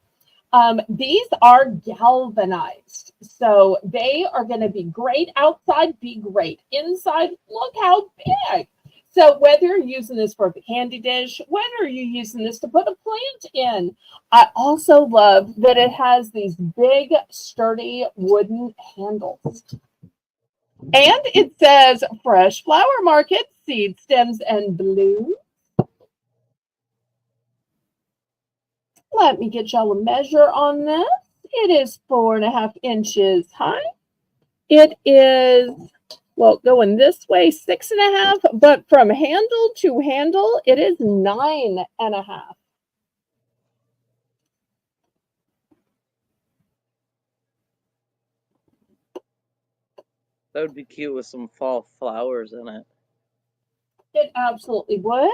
These are galvanized, so they are going to be great outside, be great inside. Look how big. So whether you're using this for a candy dish, whether you're using this to put a plant in, I also love that it has these big, sturdy wooden handles. And it says Fresh Flower Market, Seed Stems and Blooms. Let me get y'all a measure on this. It is 4.5 inches high. It is, well, going this way, 6.5, but from handle to handle, it is 9.5. That would be cute with some fall flowers in it. It absolutely would.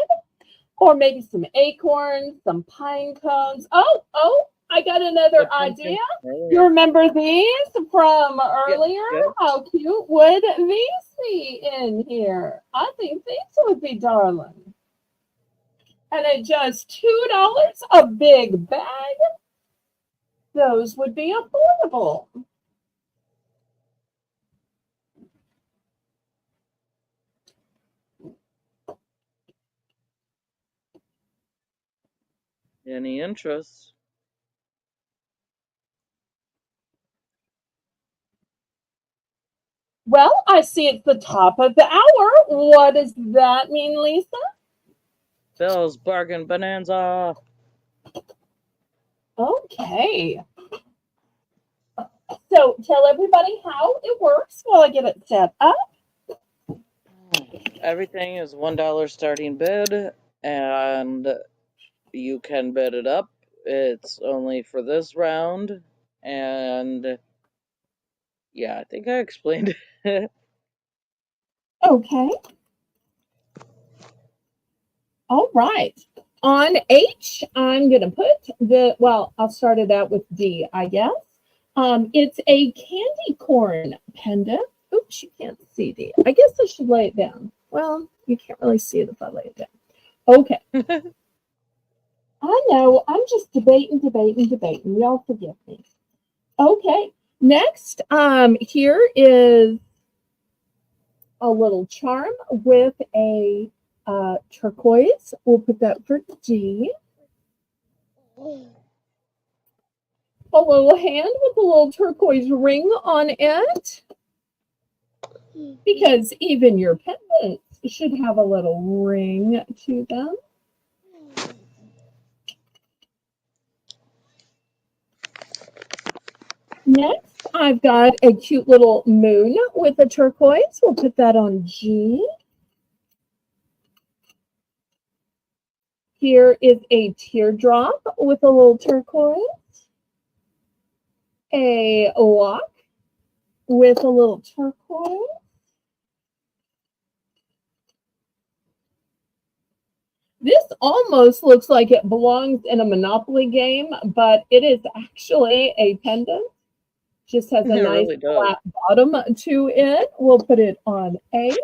Or maybe some acorns, some pine cones. Oh, I got another idea. You remember these from earlier? Yep. How cute would these be in here? I think these would be darling. And at just $2 a big bag, those would be affordable. Any interest? Well, I see it's the top of the hour. What does that mean, Lisa? Belle's Bargain Bonanza. Okay. So tell everybody how it works while I get it set up. Everything is $1 starting bid, and you can bid it up. It's only for this round, and yeah, I think I explained it. Okay. All right. On H, I'm going to put I'll start it out with D, I guess. It's a candy corn pendant. Oops, you can't see D. I guess I should lay it down. Well, you can't really see it if I lay it down. Okay. I know. I'm just debating. Y'all forgive me. Okay. Next, here is a little charm with a turquoise. We'll put that for D. A little hand with a little turquoise ring on it. Because even your pendants should have a little ring to them. Next, I've got a cute little moon with a turquoise. We'll put that on G. Here is a teardrop with a little turquoise. A lock with a little turquoise. This almost looks like it belongs in a Monopoly game, but it is actually a pendant. Just has a It nice really does. flat bottom to it. We'll put it on A.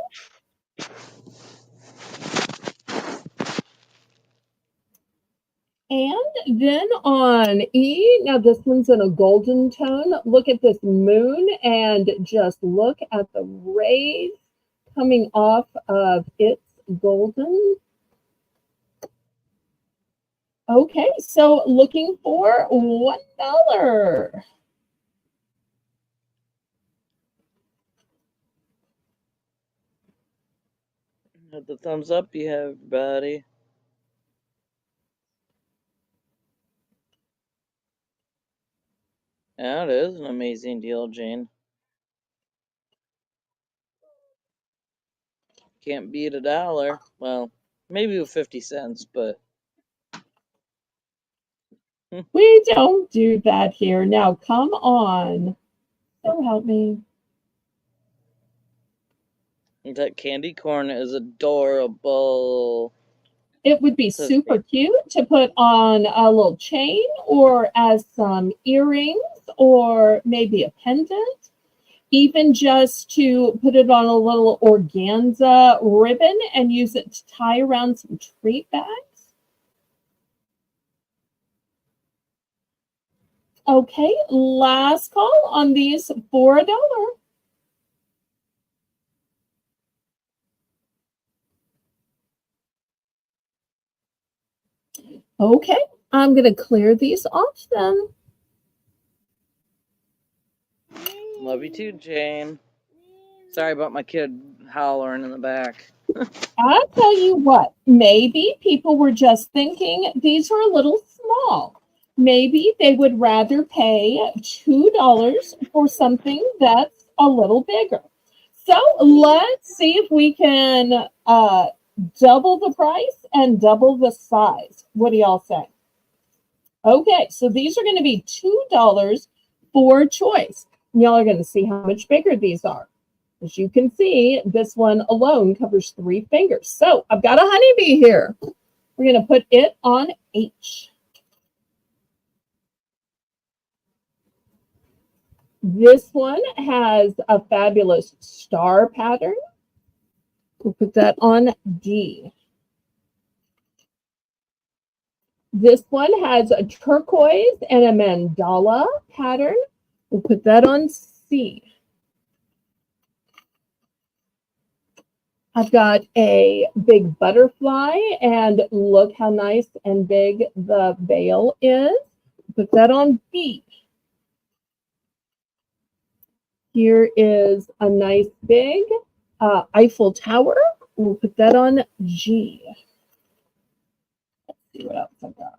And then on E, now this one's in a golden tone. Look at this moon and just look at the rays coming off of its golden. Okay, so looking for $1. Hit the thumbs up, you have, everybody. Yeah, it is an amazing deal, Jane. Can't beat $1. Well, maybe with 50 cents, but We don't do that here. Now, come on. So help me. that candy corn is adorable. It would be Says super cute to put on a little chain or as some earrings or maybe a pendant. Even just to put it on a little organza ribbon and use it to tie around some treat bags. Okay, last call on these for $1. Okay, I'm going to clear these off then. Love you too, Jane. Sorry about my kid hollering in the back. I'll tell you what, maybe people were just thinking these are a little small. Maybe they would rather pay $2 for something that's a little bigger. So let's see if we can double the price and double the size. What do y'all say? Okay, so these are going to be $2 for choice. Y'all are going to see how much bigger these are. As you can see, this one alone covers 3 fingers. So I've got a honeybee here. We're going to put it on H. This one has a fabulous star pattern. We'll put that on D. This one has a turquoise and a mandala pattern. We'll put that on C. I've got a big butterfly, and look how nice and big the veil is. Put that on B. Here is a nice big Eiffel Tower. We'll put that on G. Let's see what else I've got.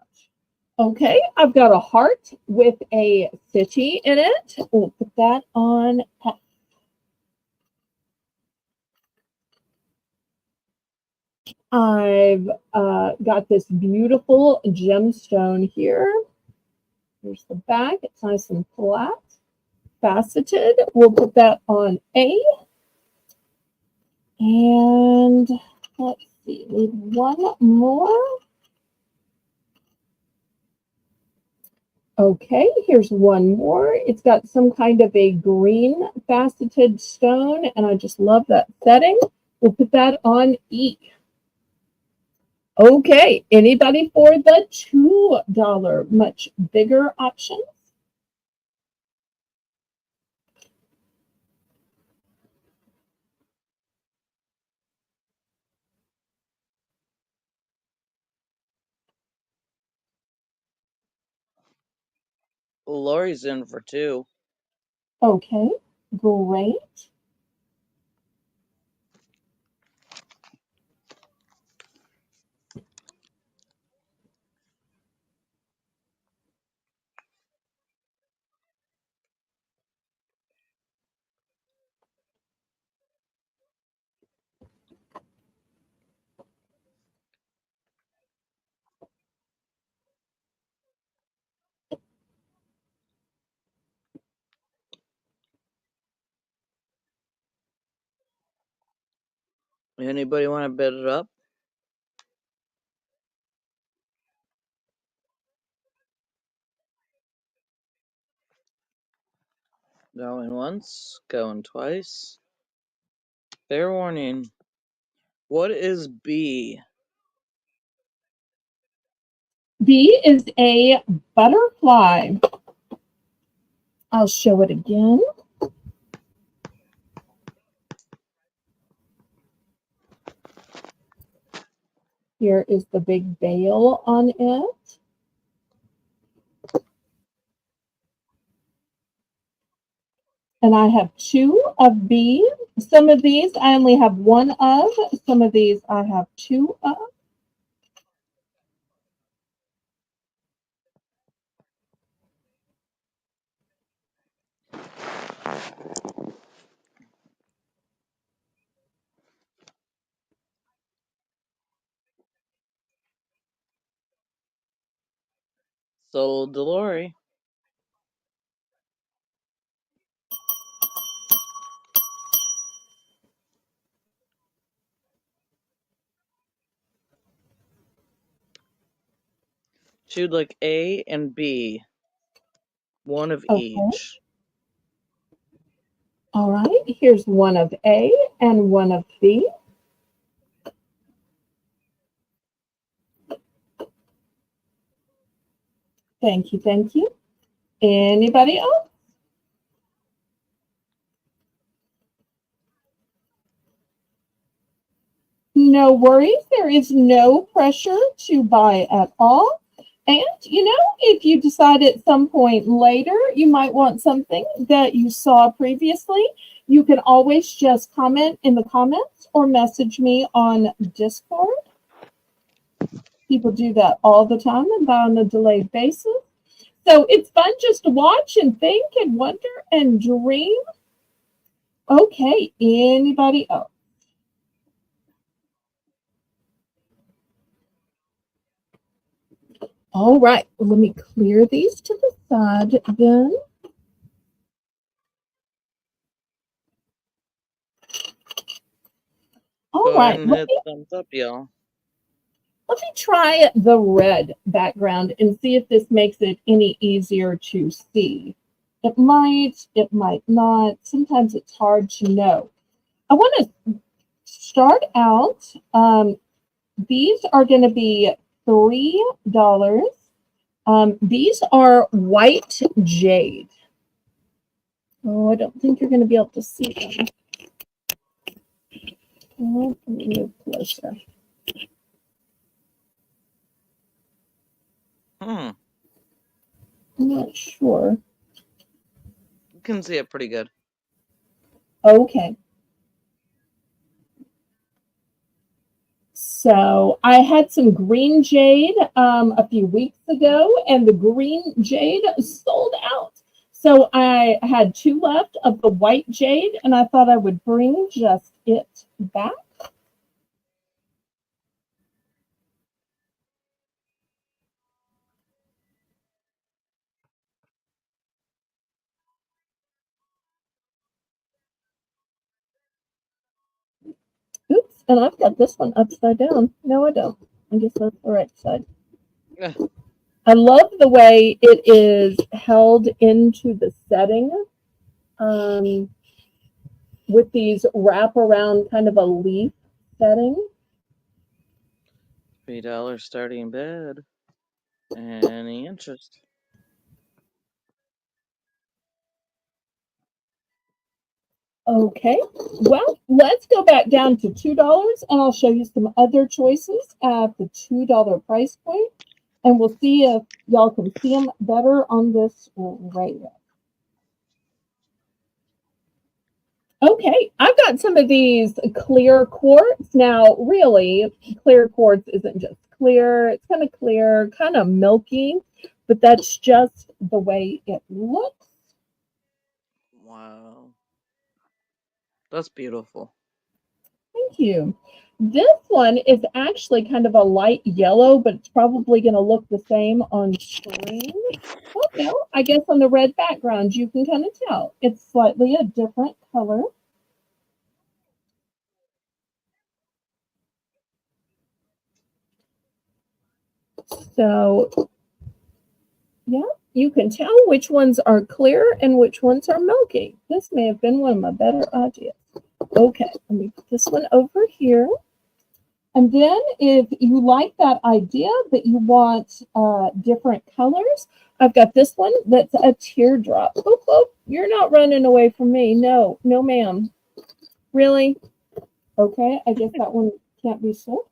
Okay, I've got a heart with a city in it. We'll put that on F. I've got this beautiful gemstone here. Here's the back. It's nice and flat, faceted. We'll put that on A. And let's see, we need one more. Okay, here's one more. It's got some kind of a green faceted stone, and I just love that setting. We'll put that on E. Okay, anybody for the $2 much bigger options? Lori's in for 2. Okay, great. Anybody want to bid it up? Going once, going twice. Fair warning. What is B? B is a butterfly. I'll show it again. Here is the big veil on it. And I have 2 of B. Some of these I only have 1 of. Some of these I have 2 of. Sold to Lori. She'd like A and B. One of Okay. each. All right. Here's 1 of A and 1 of B. Thank you. Thank you. Anybody else? No worries. There is no pressure to buy at all. And, if you decide at some point later you might want something that you saw previously, you can always just comment in the comments or message me on Discord. People do that all the time and buy on a delayed basis. So it's fun just to watch and think and wonder and dream. Okay, anybody else? All right, let me clear these to the side then. All Go right, ahead and hit thumbs up, y'all. let me try the red background and see if this makes it any easier to see. It might not. Sometimes it's hard to know. I want to start out. These are going to be $3. These are white jade. Oh, I don't think you're going to be able to see them. Oh, let me move closer. I'm not sure. You can see it pretty good. Okay. So I had some green jade a few weeks ago, and the green jade sold out. So I had two left of the white jade, and I thought I would bring just it back. Oops, and I've got this one upside down. No, I don't. I guess that's the right side. Eh, I love the way it is held into the setting um, with these wraparound kind of a leaf setting. $3 starting bid. Any interest? Okay, well, let's go back down to $2 and I'll show you some other choices at the $2 price point, and we'll see if y'all can see them better on this right now. Okay, I've got some of these clear quartz. Now, really, clear quartz isn't just clear, it's kind of clear, kind of milky, but that's just the way it looks. Wow. That's beautiful. Thank you. This one is actually kind of a light yellow, but it's probably going to look the same on screen. Well, no, I guess on the red background, you can kind of tell. It's slightly a different color. So, yeah, you can tell which ones are clear and which ones are milky. This may have been one of my better ideas. Okay, let me put this one over here. And then if you like that idea that you want different colors, I've got this one that's a teardrop. Oh, oh, you're not running away from me. No, no, ma'am. Really? Okay, I guess that one can't be sold.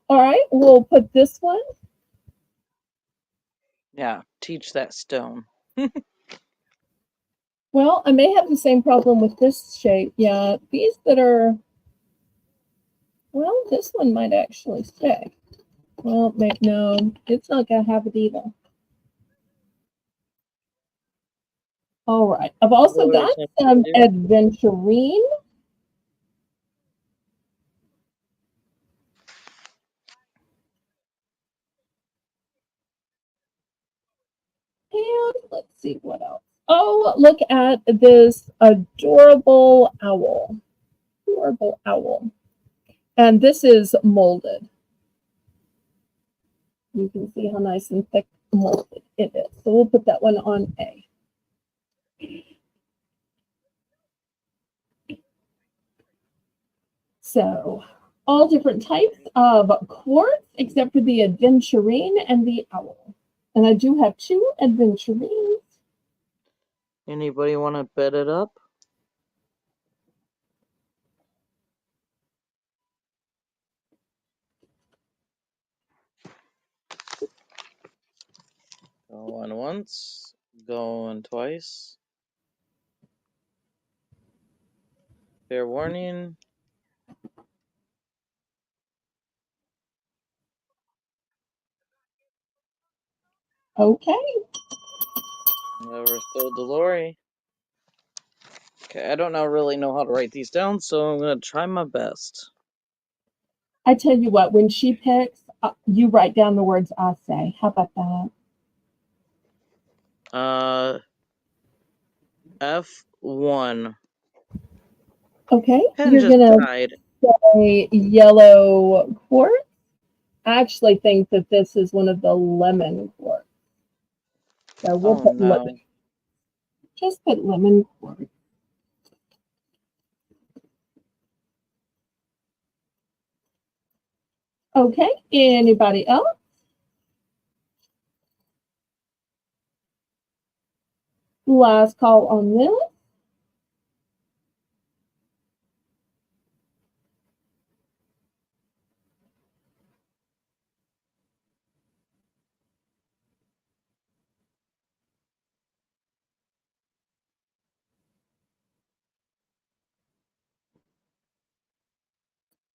All right, we'll put this one. Yeah, teach that stone. Well, I may have the same problem with this shape. Yeah, these that are, well, this one might actually stay. Well, no, it's not going to have it either. All right, I've also What are you got attempting some to do? adventurine. And let's see what else. Oh, look at this adorable owl. Adorable owl. And this is molded. You can see how nice and thick molded it is. So we'll put that one on A. So all different types of quartz except for the adventurine and the owl. And I do have two adventurines. Anybody want to bid it up? Going once, going twice. Fair warning. Okay. Never sold the lorry. Okay, I don't really know how to write these down, so I'm gonna try my best. I tell you what, when she picks, you write down the words I say. How about that? F1. Okay, Pen you're just gonna died. say yellow quartz. I actually think that this is one of the lemon quartz. So we'll Oh put lemon. no. Just put lemon quartz. Okay, anybody else? Last call on this.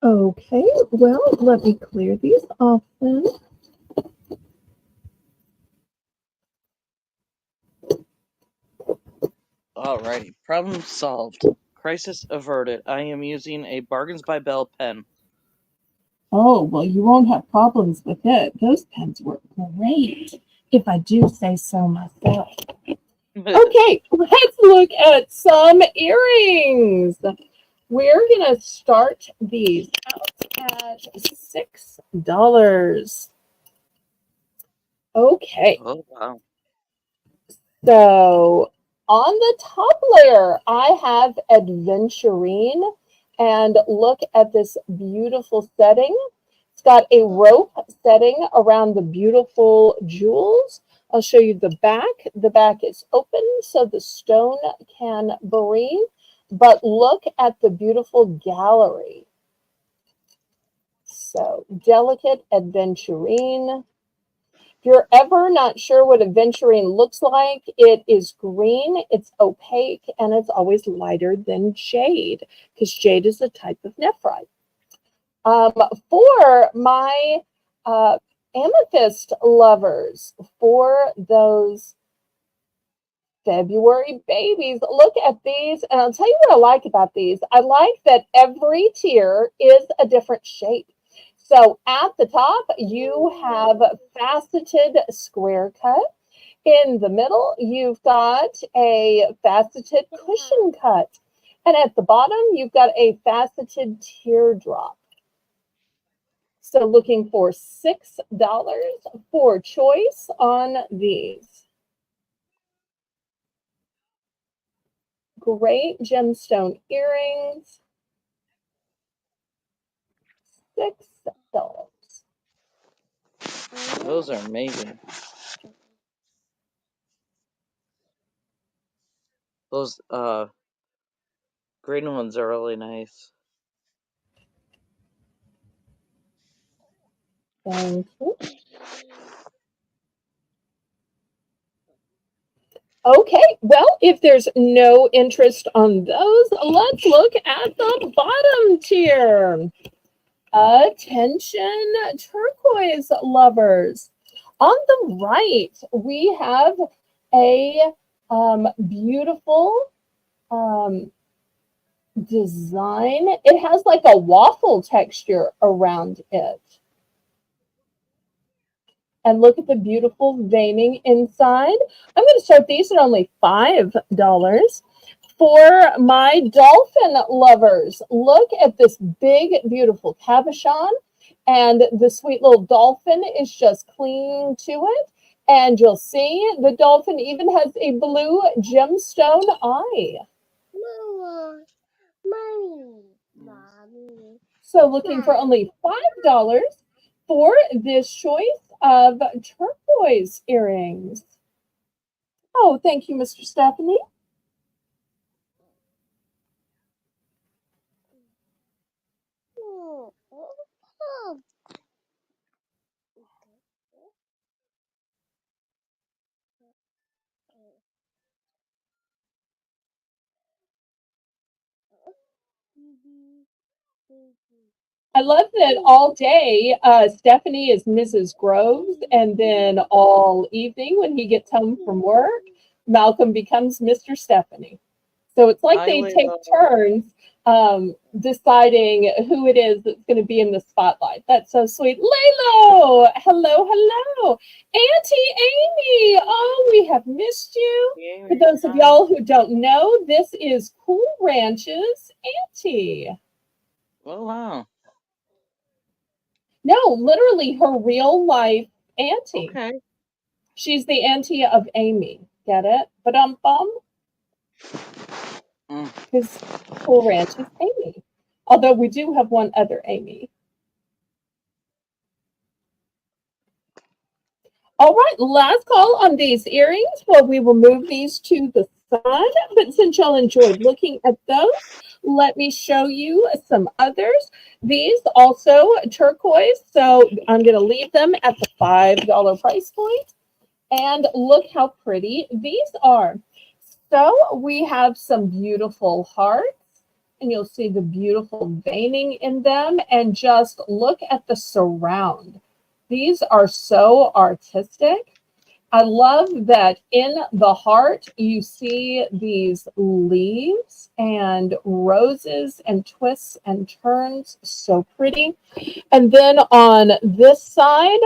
Okay, well, let me clear these off then. Alrighty, problem solved. Crisis averted. I am using a Bargains by Belle pen. Oh, well, you won't have problems with it. Those pens work great, if I do say so myself. Okay, let's look at some earrings. We're going to start these out at $6. Okay, Oh, wow. so on the top layer, I have Adventurine. And look at this beautiful setting. It's got a rope setting around the beautiful jewels. I'll show you the back. The back is open so the stone can breathe. But look at the beautiful gallery. So delicate aventurine. If you're ever not sure what aventurine looks like, it is green, it's opaque, and it's always lighter than jade because jade is a type of nephrite. For my amethyst lovers, for those February babies, look at these. And I'll tell you what I like about these. I like that every tier is a different shape. So at the top, you have faceted square cut. In the middle, you've got a faceted cushion cut. And at the bottom, you've got a faceted teardrop. So looking for $6 for choice on these. Great gemstone earrings. $6. Those are amazing. Those green ones are really nice. Thank you. Okay, well, if there's no interest on those, let's look at the bottom tier. Attention, turquoise lovers. On the right, we have a beautiful design. It has like a waffle texture around it. And look at the beautiful veining inside. I'm going to start these at only $5. For my dolphin lovers, look at this big, beautiful cabochon. And the sweet little dolphin is just clinging to it. And you'll see the dolphin even has a blue gemstone eye. Mama, mommy, mommy. So looking for only $5 for this choice of turquoise earrings. Oh, thank you, Mr. Stephanie. I love that all day Stephanie is Mrs. Groves, and then all evening when he gets home from work, Malcolm becomes Mr. Stephanie. So it's like Hi, they take Layla. turns deciding who it is that's going to be in the spotlight. That's so sweet. Laylo, hello, hello. Auntie Amy, oh, we have missed you. Yeah, For those of hi. y'all who don't know, this is Cool Ranch's Auntie. Oh, wow. No, literally her real life auntie. Okay. She's the auntie of Amy. Get it? But Mm. because Cool Ranch is Amy. Although we do have one other Amy. All right, last call on these earrings. Well, we will move these to the side. But since y'all enjoyed looking at those, let me show you some others. These also turquoise, so I'm going to leave them at the $5 price point. And look how pretty these are. So we have some beautiful hearts. and you'll see the beautiful veining in them. And just look at the surround. These are so artistic. I love that in the heart you see these leaves and roses and twists and turns. So pretty. And then on this side,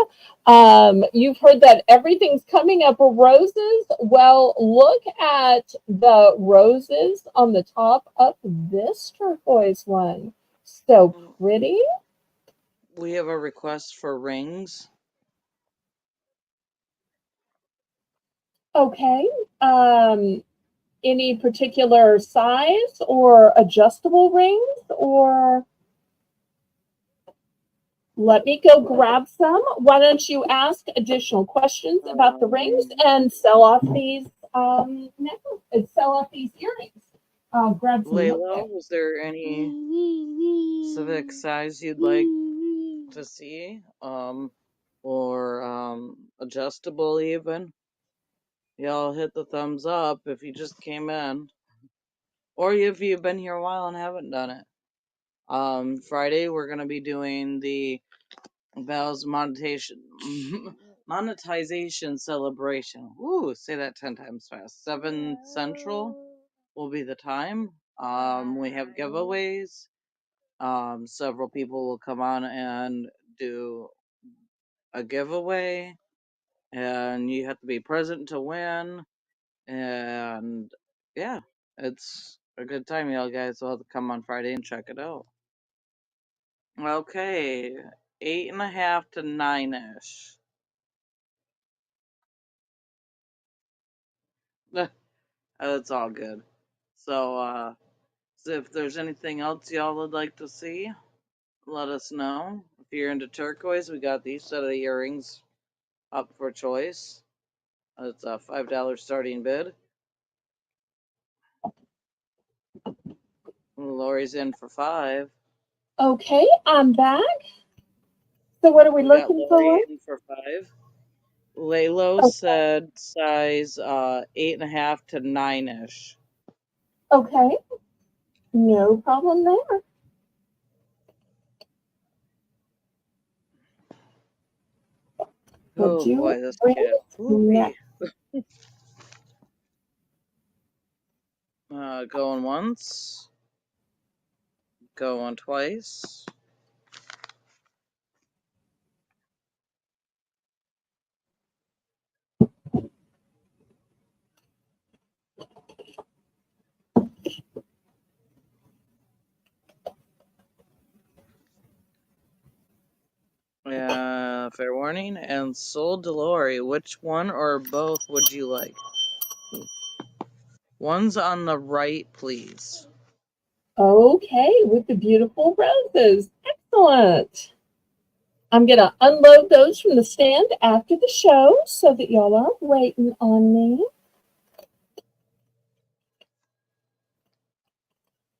you've heard that everything's coming up with roses. Well, look at the roses on the top of this turquoise one. So pretty. We have a request for rings. Okay. Any particular size or adjustable rings, or let me go grab some. Why don't you ask additional questions about the rings and sell off these sell off these earrings? Grab some milk there. Layla, was there any specific size you'd like to see? Or adjustable even? Y'all hit the thumbs up if you just came in. Or if you've been here a while and haven't done it. Friday we're gonna be doing the Belle's monetization celebration. Woo, say that 10 times fast. 7 Central will be the time. We have giveaways. Several people will come on and do a giveaway, and you have to be present to win. And yeah, it's a good time. Y'all guys will have to come on Friday and check it out. Okay, 8.5 to 9ish. That's all good. So if there's anything else y'all would like to see, let us know. If you're into turquoise, we got these set of earrings up for choice. It's a $5 starting bid. Lori's in for 5. Okay, I'm back. So what are we We got looking for? Lori in for 5. Laylo Okay. said size 8.5 to 9ish. Okay. No problem there. We'll Oh do boy, this rings kid. next. Whoopee. Going once. Going twice. Fair warning. And sold to Lori. Which one or both would you like? One's on the right, please. Okay, with the beautiful roses. Excellent. I'm going to unload those from the stand after the show so that y'all aren't waiting on me.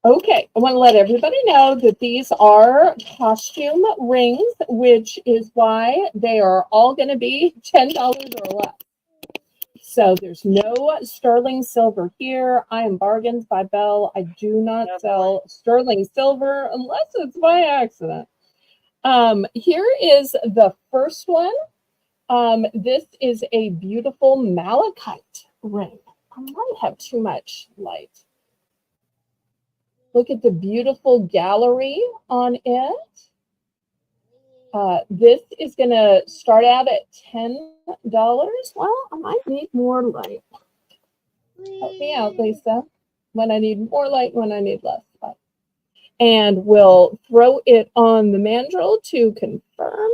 Okay, I want to let everybody know that these are costume rings, which is why they are all going to be $10 or less. So there's no sterling silver here. I am Bargains by Belle. I do not sell sterling silver unless it's by accident. Here is the first one. This is a beautiful malachite ring. I might have too much light. Look at the beautiful gallery on it. This is going to start out at $10. Well, I might need more light. Help me out, Lisa. When I need more light, when I need less light. And we'll throw it on the mandrel to confirm.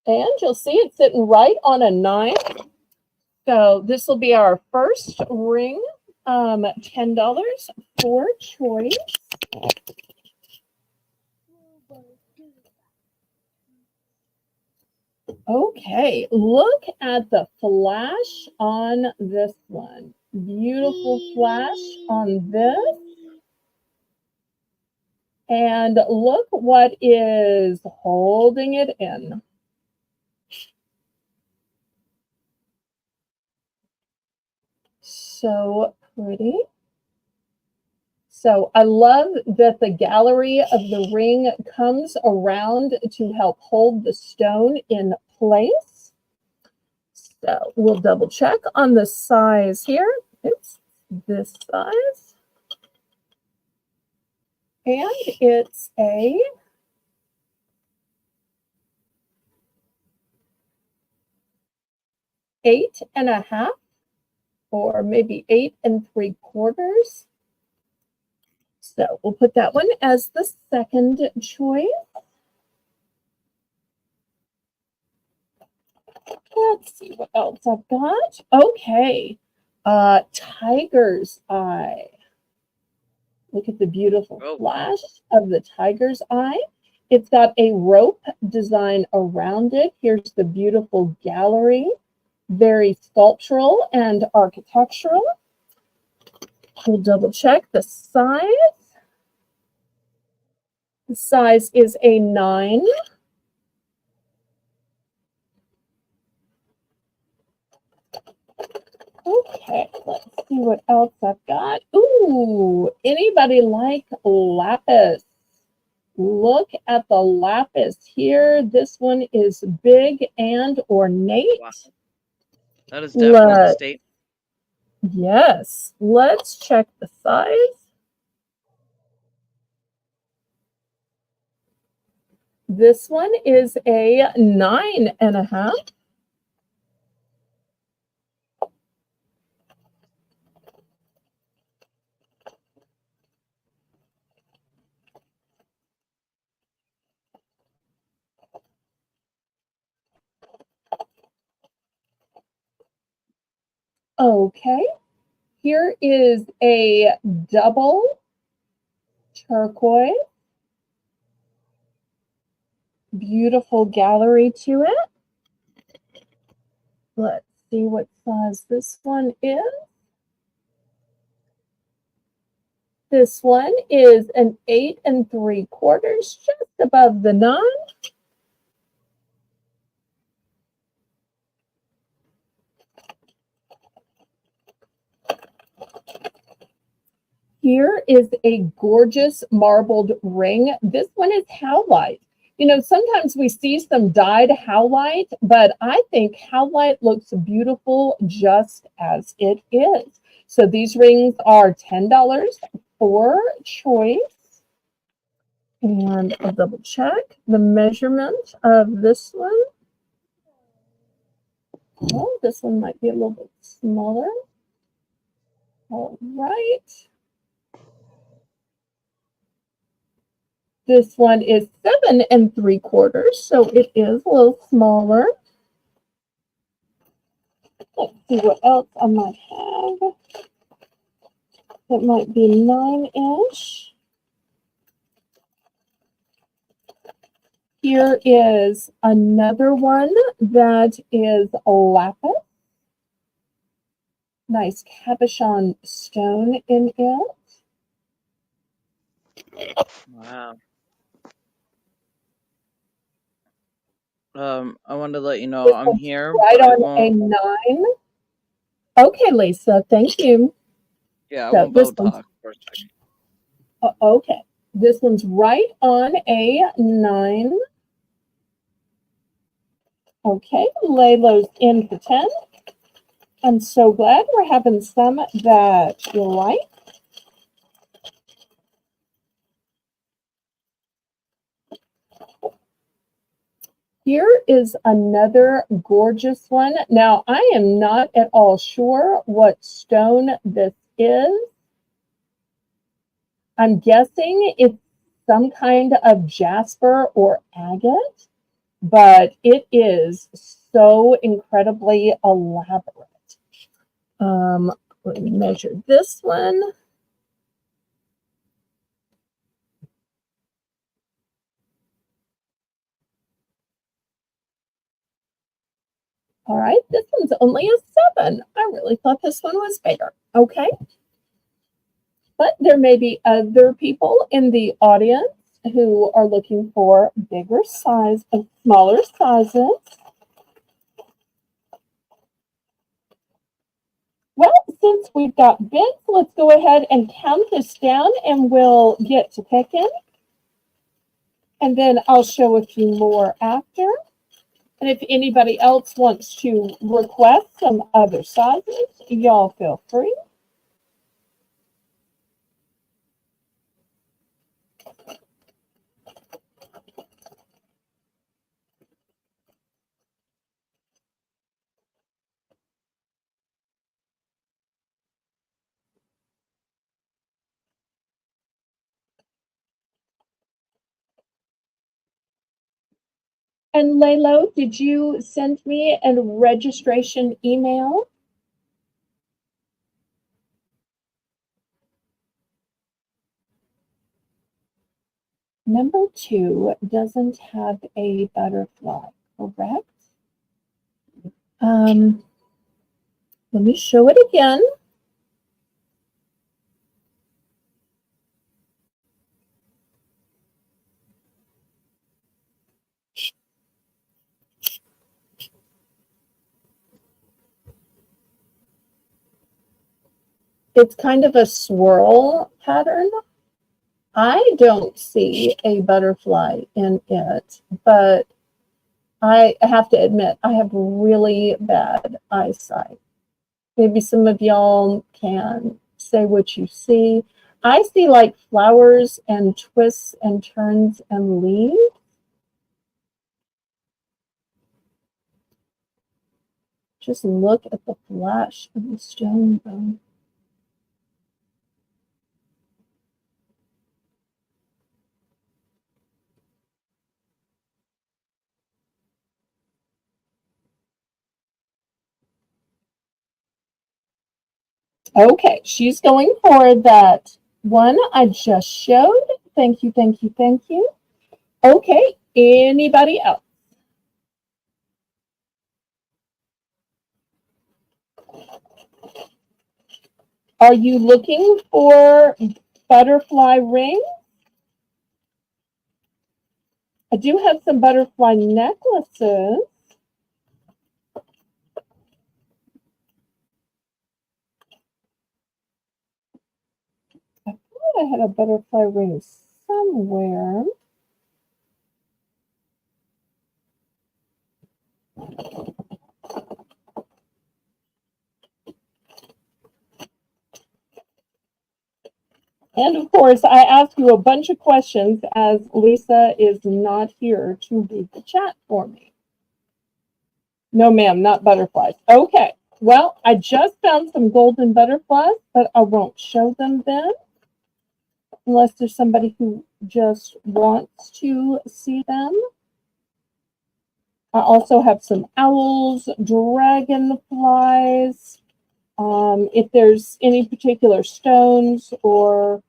And you'll see it's sitting right on a 9. So this will be our first ring, $10 for choice. Okay, look at the flash on this one. Beautiful flash on this. And look what is holding it in. so pretty. So I love that the gallery of the ring comes around to help hold the stone in place. So we'll double check on the size here. It's this size. And it's a 8.5 or maybe 8 3/4. So we'll put that one as the second choice. Let's see what else I've got. Okay, tiger's eye. Look at the beautiful flash of the tiger's eye. It's got a rope design around it. Here's the beautiful gallery, very sculptural and architectural. We'll double check the size. The size is a 9. Okay, let's see what else I've got. Ooh, anybody like lapis? Look at the lapis here. This one is big and ornate. Wow. That is definitely a statement. Yes, let's check the size. This one is a 9.5. Okay, here is a double turquoise. Beautiful gallery to it. Let's see what size this one is. This one is an 8 3/4, just above the 9. Here is a gorgeous marbled ring. This one is howlite. You know, sometimes we see some dyed howlite, but I think howlite looks beautiful just as it is. So these rings are $10 for choice. And I'll double check the measurement of this one. Oh, this one might be a little bit smaller. All right. This one is 7 3/4, so it is a little smaller. Let's see what else I might have. It might be 9-inch. Here is another one that is lapis. Nice cabochon stone in it. Wow. I wanted to let you know I'm here, Right but I on a won't. 9. Okay, Lisa, thank you. Yeah, I So won't be able this to one's talk for a second. okay. This one's right on a 9. Okay, lay those in for 10. I'm so glad we're having some that you like. Here is another gorgeous one. Now, I am not at all sure what stone this is. I'm guessing it's some kind of jasper or agate, but it is so incredibly elaborate. Let me measure this one. All right, this one's only a 7. I really thought this one was bigger. Okay. But there may be other people in the audience who are looking for bigger size and smaller sizes. Well, since we've got bits, let's go ahead and count this down and we'll get to picking. And then I'll show a few more after. And if anybody else wants to request some other sizes, y'all feel free. And Laylo, did you send me a registration email? Number 2 doesn't have a butterfly, correct? Let me show it again. It's kind of a swirl pattern. I don't see a butterfly in it, but I have to admit, I have really bad eyesight. Maybe some of y'all can say what you see. I see like flowers and twists and turns and leaves. Just look at the flash of the stone bone. Okay, she's going for that one I just showed. Thank you, thank you, thank you. Okay, anybody else? Are you looking for butterfly ring? I do have some butterfly necklaces. I thought I had a butterfly ring somewhere. And of course, I ask you a bunch of questions as Lisa is not here to read the chat for me. No, ma'am, not butterflies. Okay, well, I just found some golden butterflies, but I won't show them then unless there's somebody who just wants to see them. I also have some owls, dragonflies. If there's any particular stones or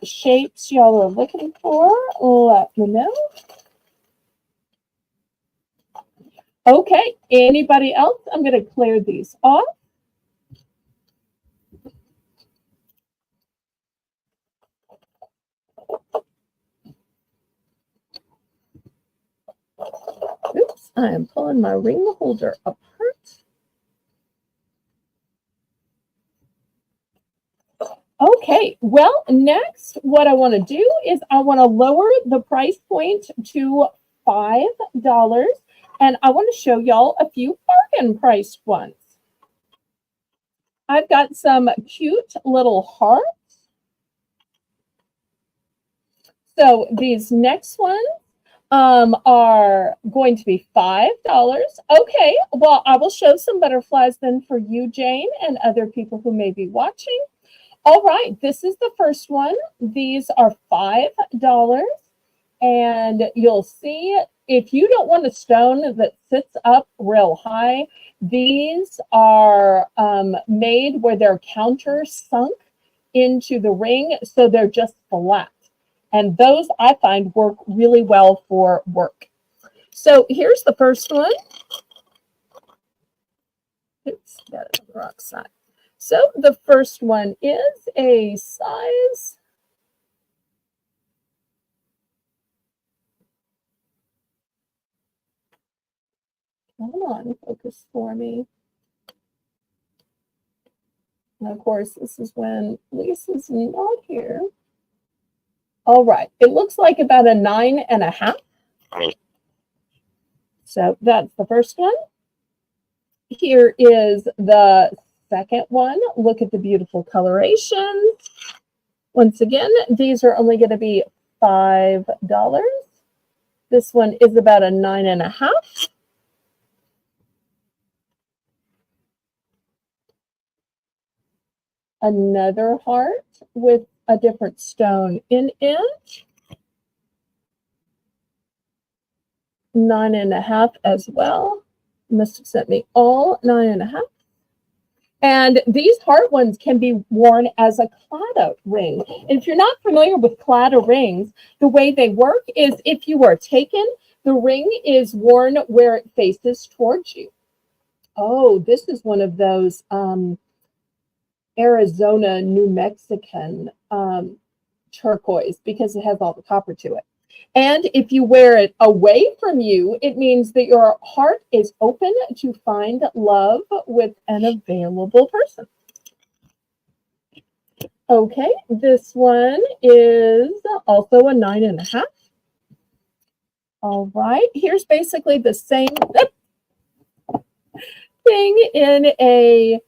shapes y'all are looking for, let me know. Okay, anybody else? I'm going to clear these off. Oops, I am pulling my ring holder apart. Okay, well, next, what I want to do is I want to lower the price point to $5, and I want to show y'all a few bargain priced ones. I've got some cute little hearts. So these next ones are going to be $5. Okay, well, I will show some butterflies then for you, Jane, and other people who may be watching. All right, this is the first one. These are $5. And you'll see, if you don't want a stone that sits up real high, these are made where their counter sunk into the ring, so they're just flat. And those I find work really well for work. So here's the first one. Oops, got it on the wrong side. So the first one is a size. Come on, focus for me. And of course, this is when Lisa's not here. All right, it looks like about a 9.5. So that's the first one. Here is the second one. Look at the beautiful colorations. Once again, these are only going to be $5. This one is about a 9.5. Another heart with a different stone in it. 9.5 as well. Must have sent me all 9.5. And these heart ones can be worn as a claddagh ring. And if you're not familiar with claddagh rings, the way they work is if you are taken, the ring is worn where it faces towards you. Oh, this is one of those Arizona, New Mexican turquoise because it has all the copper to it. And if you wear it away from you, it means that your heart is open to find love with an available person. Okay, this one is also a 9.5. All right, here's basically the same thing in a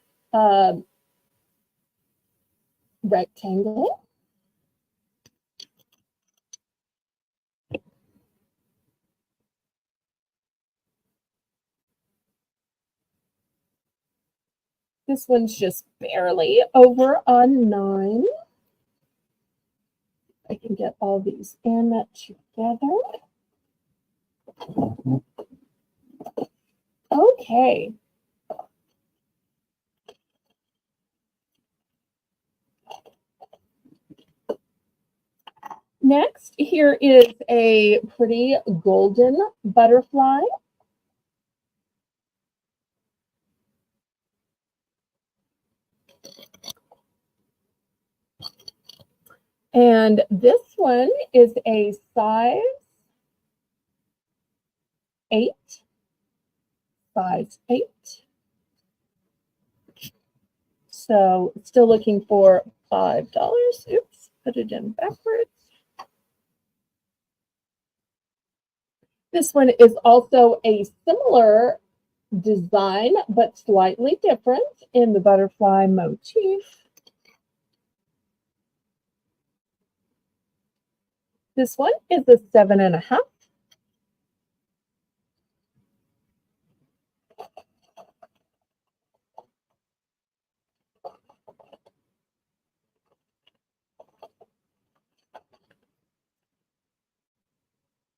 rectangle. This one's just barely over a 9. I can get all these in together. Okay. Next, here is a pretty golden butterfly. And this one is a size 8. Size 8. So still looking for $5. Oops, put it in backwards. This one is also a similar design, but slightly different in the butterfly motif. This one is a 7.5.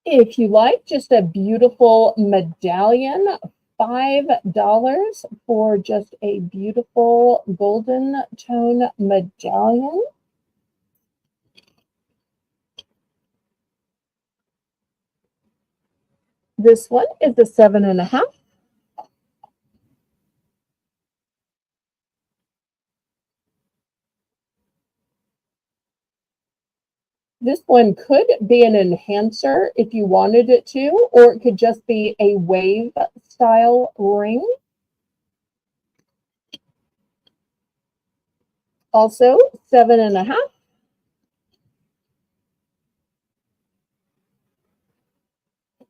If you like just a beautiful medallion, $5 for just a beautiful golden tone medallion. This one is a 7.5. This one could be an enhancer if you wanted it to, or it could just be a wave style ring. Also, 7.5.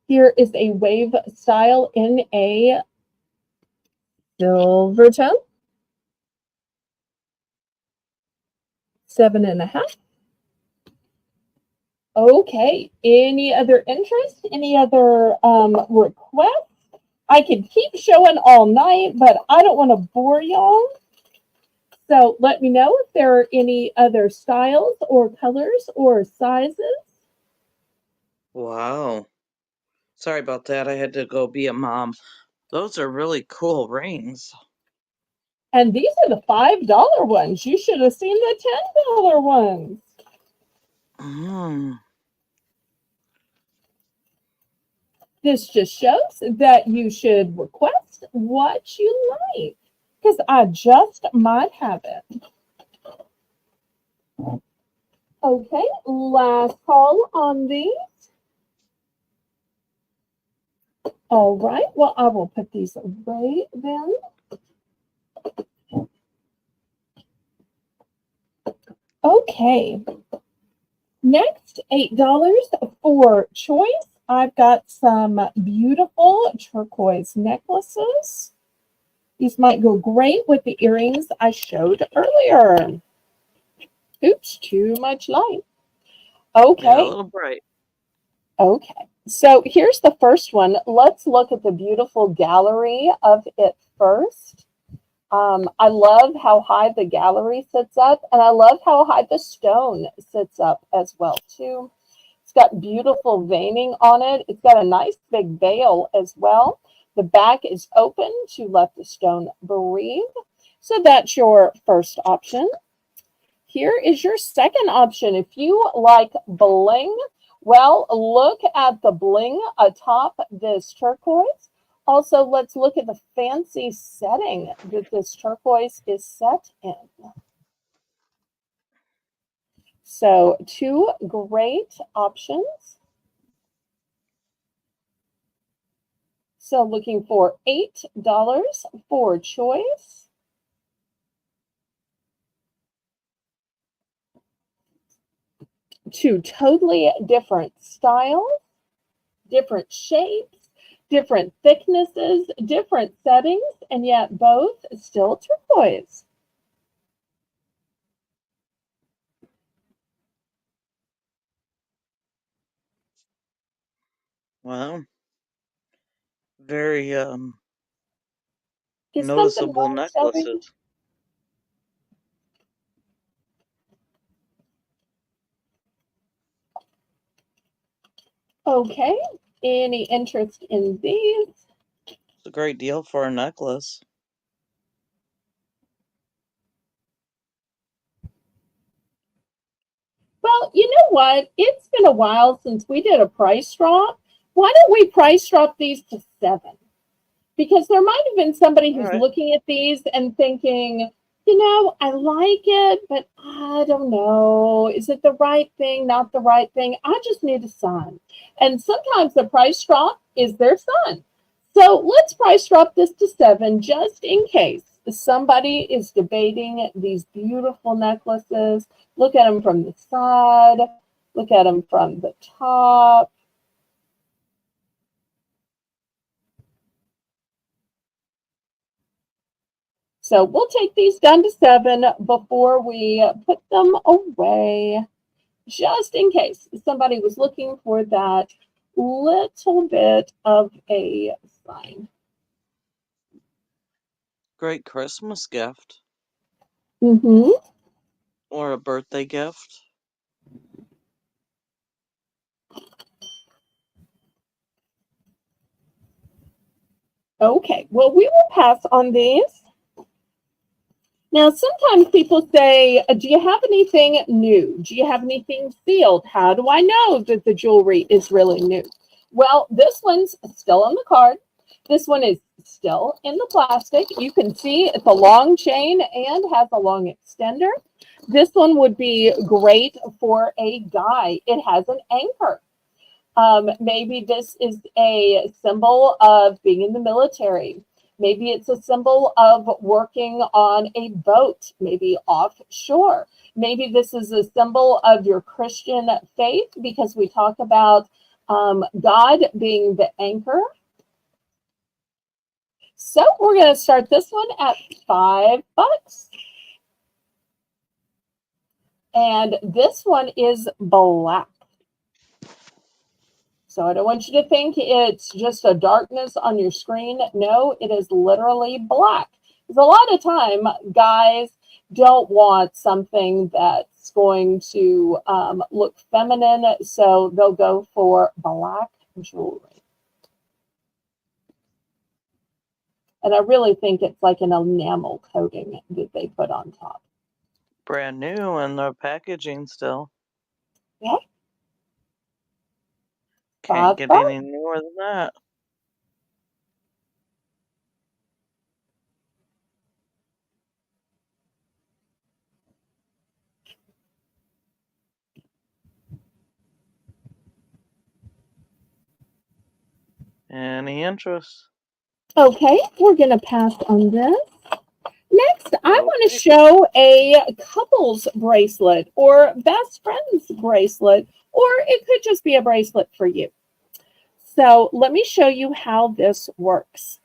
Here is a wave style in a silver tone. 7.5. Okay, any other interest? Any other requests? I could keep showing all night, but I don't want to bore y'all. So let me know if there are any other styles or colors or sizes. Wow. Sorry about that. I had to go be a mom. Those are really cool rings. And these are the $5 ones. You should have seen the $10 ones. Mm. This just shows that you should request what you like, because I just might have it. Okay, last call on these. All right, well, I will put these away then. Okay. Next, $8 for choice. I've got some beautiful turquoise necklaces. These might go great with the earrings I showed earlier. Oops, too much light. Yeah, a Okay, little bright. okay. So here's the first one. Let's look at the beautiful gallery of it first. I love how high the gallery sits up, and I love how high the stone sits up as well, too. It's got beautiful veining on it. It's got a nice big veil as well. The back is open to let the stone breathe. So that's your first option. Here is your second option. If you like bling, well, look at the bling atop this turquoise. Also, let's look at the fancy setting that this turquoise is set in. So, two great options. So, looking for $8 for choice. Two totally different styles, different shapes, different thicknesses, different settings, and yet both still turquoise. Well, very Is something noticeable wrong, Shelby? necklaces. Okay. Any interest in these? It's a great deal for a necklace. Well, you know what? It's been a while since we did a price drop. Why don't we price drop these to 7? Because there might have been somebody All who's right. looking at these and thinking, I like it, but I don't know. Is it the right thing, not the right thing? I just need a son. And sometimes the price drop is their son. So let's price drop this to 7 just in case somebody is debating these beautiful necklaces. Look at them from the side, look at them from the top. So we'll take these down to 7 before we put them away, just in case somebody was looking for that little bit of a sign. Great Christmas gift Mm-hmm. or a birthday gift. Okay, well, we will pass on these. Now, sometimes people say, do you have anything new? Do you have anything sealed? How do I know that the jewelry is really new? Well, this one's still on the card. This one is still in the plastic. You can see it's a long chain and has a long extender. This one would be great for a guy. It has an anchor. Maybe this is a symbol of being in the military. Maybe it's a symbol of working on a boat, maybe offshore. Maybe this is a symbol of your Christian faith because we talk about God being the anchor. So we're going to start this one at $5. And this one is black. So I don't want you to think it's just a darkness on your screen. No, it is literally black. Because a lot of time, guys don't want something that's going to look feminine, so they'll go for black jewelry. And I really think it's like an enamel coating that they put on top. Brand new and the packaging still. Yeah. Can't $5. get any newer than that. Any interest? Okay, we're going to pass on this. Next, Next, I want to Okay. show a couples bracelet or best friends bracelet, or it could just be a bracelet for you. So let me show you how this works.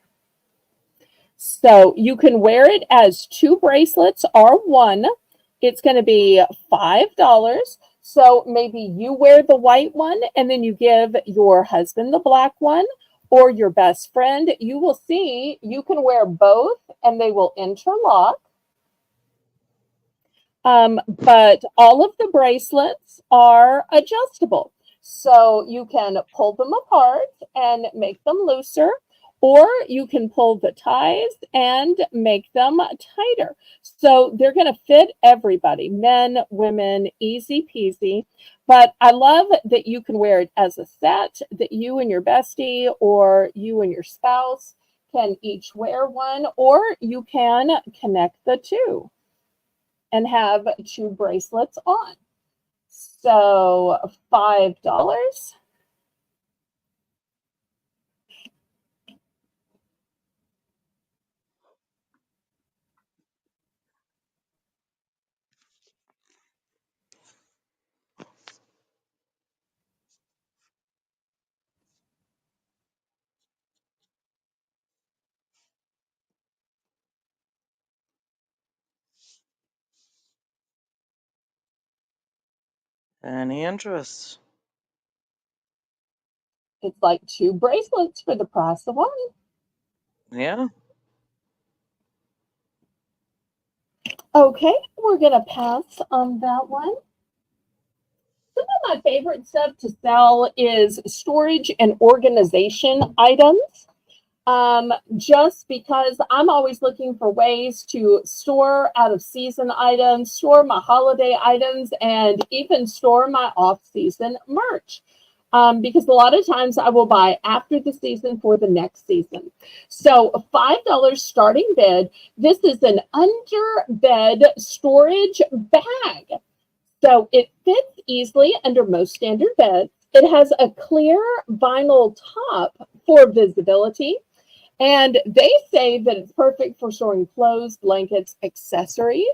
So you can wear it as two bracelets or one. It's going to be $5. So maybe you wear the white one and then you give your husband the black one or your best friend. You will see you can wear both and they will interlock. But all of the bracelets are adjustable. So you can pull them apart and make them looser, or you can pull the ties and make them tighter. So they're going to fit everybody, men, women, easy peasy. But I love that you can wear it as a set, that you and your bestie or you and your spouse can each wear one, or you can connect the two and have two bracelets on. So $5. Any interest? It's like two bracelets for the price of one. Yeah. Okay, we're going to pass on that one. Some of my favorite stuff to sell is storage and organization items. Just because I'm always looking for ways to store out of season items, store my holiday items, and even store my off season merch. Because a lot of times I will buy after the season for the next season. So $5 starting bid. This is an under bed storage bag. So it fits easily under most standard beds. It has a clear vinyl top for visibility. And they say that it's perfect for storing clothes, blankets, accessories.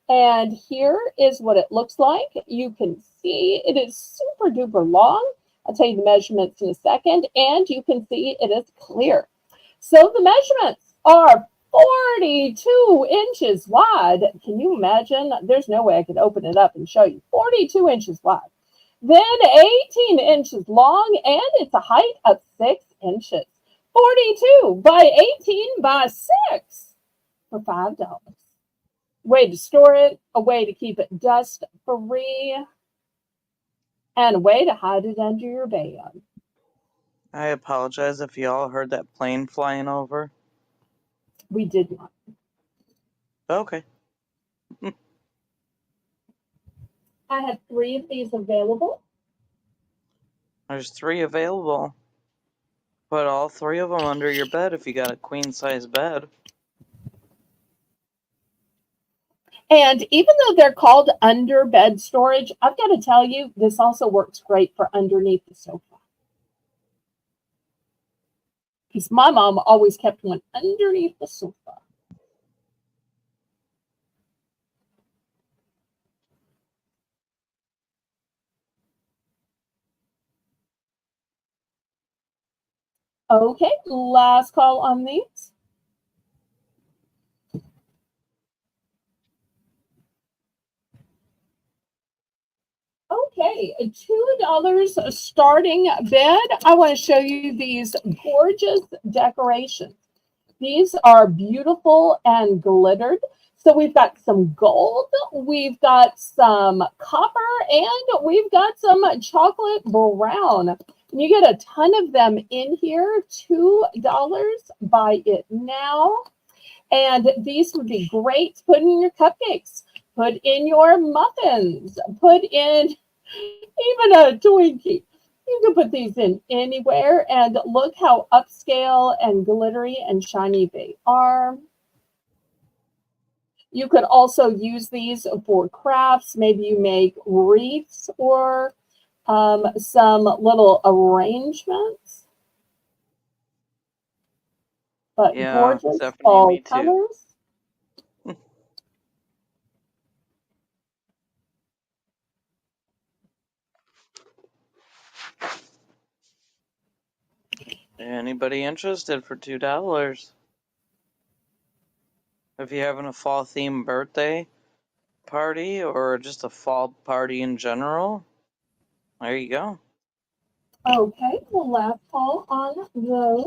And here is what it looks like. You can see it is super duper long. I'll tell you the measurements in a second. And you can see it is clear. So the measurements are 42 inches wide. Can you imagine? There's no way I could open it up and show you. 42 inches wide. Then 18 inches long, and it's a height of 6 inches. 42 by 18 by 6 for $5. Way to store it, a way to keep it dust free, and a way to hide it under your bed. I apologize if you all heard that plane flying over. We did not. Okay. I have 3 of these available. There's 3 available. Put all 3 of them under your bed if you got a queen size bed. And even though they're called under bed storage, I've got to tell you, this also works great for underneath the sofa. Because my mom always kept one underneath the sofa. Okay, last call on these. Okay, $2 starting bid. I want to show you these gorgeous decorations. These are beautiful and glittered. So we've got some gold, we've got some copper, and we've got some chocolate brown. And you get a ton of them in here. $2. Buy it now. And these would be great to put in your cupcakes, put in your muffins, put in even a Twinkie. You can put these in anywhere, and look how upscale and glittery and shiny they are. You could also use for crafts. Maybe you make wreaths or some little arrangements. But Yeah, gorgeous Stephanie, fall me too. colors. Anybody interested for $2? If you're having a fall themed birthday party or just a fall party in general, there you go. Okay, the last call on those.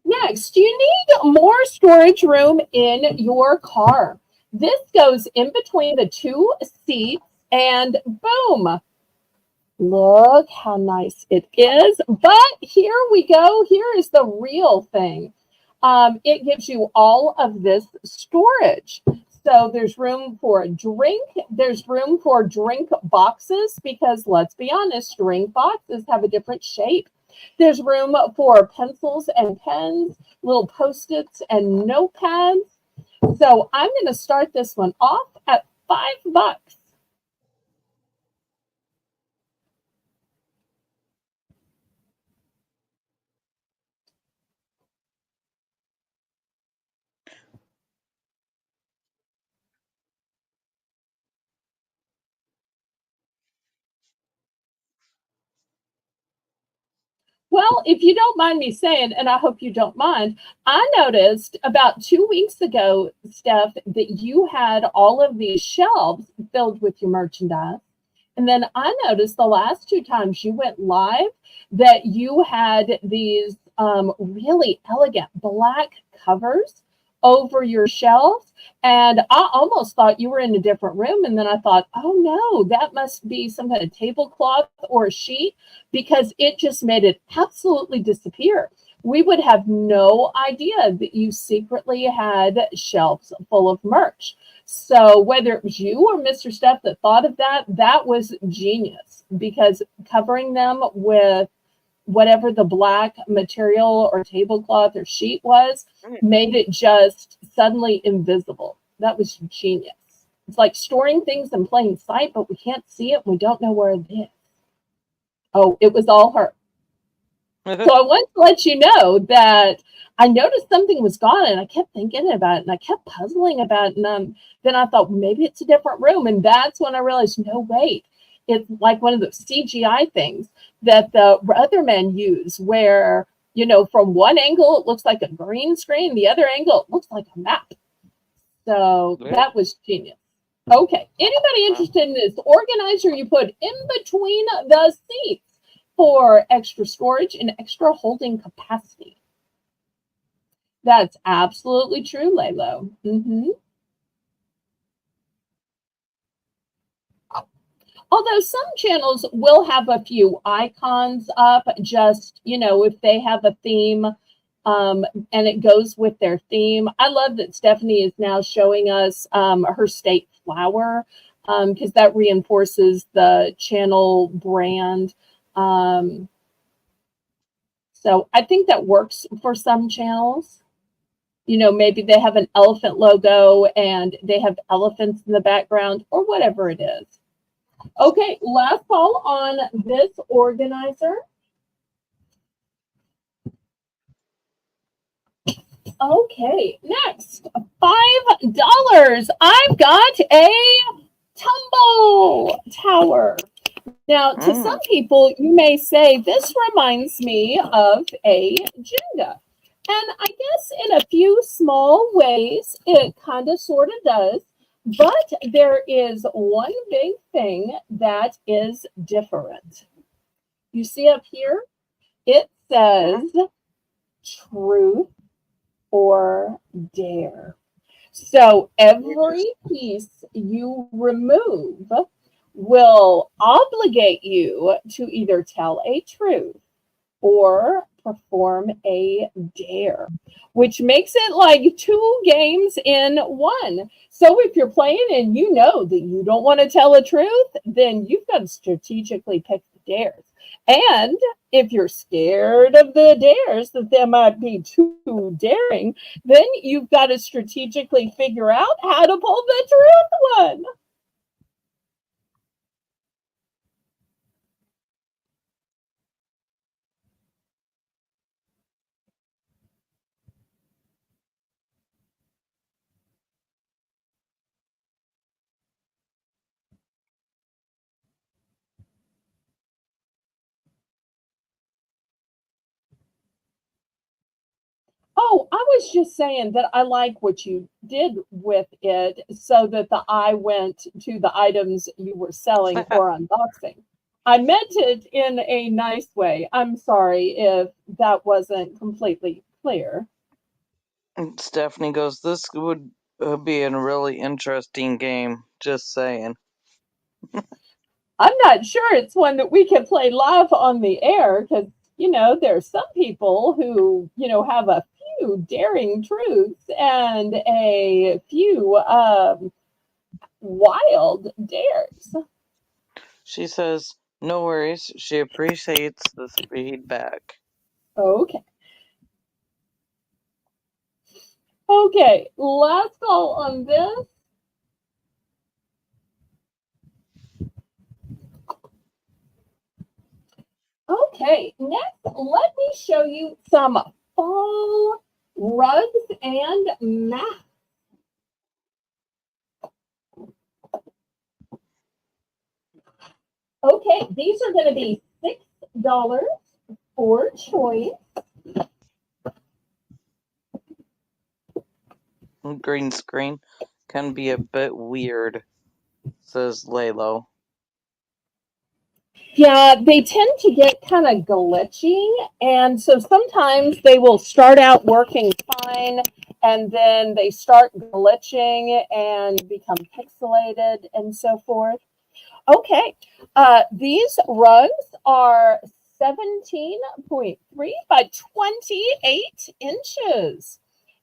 Next, you need more storage room in your car. This goes in between the two seats and boom, look how nice it is. But here we go. Here is the real thing. It gives you all of this storage. So there's room for a drink. There's room for drink boxes because let's be honest, drink boxes have a different shape. There's room for pencils and pens, little post-its and notepads. So I'm going to start this one off at $5. Well, if you don't mind me saying, and I hope you don't mind, I noticed about 2 weeks ago, Steph, that you had all of these shelves filled with your merchandise. And then I noticed the last two times you went live that you had these really elegant black covers over your shelves. And I almost thought you were in a different room. And then I thought, oh no, that must be some kind of tablecloth or a sheet because it just made it absolutely disappear. We would have no idea that you secretly had shelves full of merch. So whether it was you or Mr. Steph that thought of that, that was genius because covering them with whatever the black material or tablecloth or sheet was made it just suddenly invisible. That was genius. It's like storing things in plain sight, but we can't see it. We don't know where it is. Oh, it was all her. So I want to let you know that I noticed something was gone and I kept thinking about it and I kept puzzling about it. And then I thought, well, maybe it's a different room. And that's when I realized, no, wait, it's like one of those CGI things that the other men use where, you know, from one angle, it looks like a green screen. The other angle, it looks like a map. So that was genius. Okay. Anybody interested in this organizer you put in between the seats for extra storage and extra holding capacity? That's absolutely true, Laylo. Although some channels will have a few icons up, just, you know, if they have a theme and it goes with their theme. I love that Stephanie is now showing us her state flower because that reinforces the channel brand. So I think that works for some channels. You know, maybe they have an elephant logo and they have elephants in the background or whatever it is. Okay, last call on this organizer. Okay, next, $5. I've got a tumble tower. Now, to some people, you may say this reminds me of a Jenga. And I guess in a few small ways, it kind of sort of does. But there is one big thing that is different. You see up here, it says truth or dare. So every piece you remove will obligate you to either tell a truth or perform a dare, which makes it like two games in one. So if you're playing and you know that you don't want to tell a truth, then you've got to strategically pick the dares. And if you're scared of the dares, that they might be too daring, then you've got to strategically figure out how to pull the truth one. Oh, I was just saying that I like what you did with it so that the eye went to the items you were selling or unboxing. I meant it in a nice way. I'm sorry if that wasn't completely clear. And Stephanie goes, "This would be a really interesting game." Just saying. I'm not sure it's one that we can play live on the air because, there's some people who, have a few daring truths and a few wild dares. She says, "No worries." She appreciates the feedback. Okay. Okay. Last call on this. Okay. Next, let me show you some fall rugs and mats. Okay. These are going to be $6 for choice. Green screen can be a bit weird, says Lalo. Yeah, they tend to get kind of glitchy. And so sometimes they will start out working fine and then they start glitching and become pixelated and so forth. Okay, these rugs are 17.3 by 28 inches.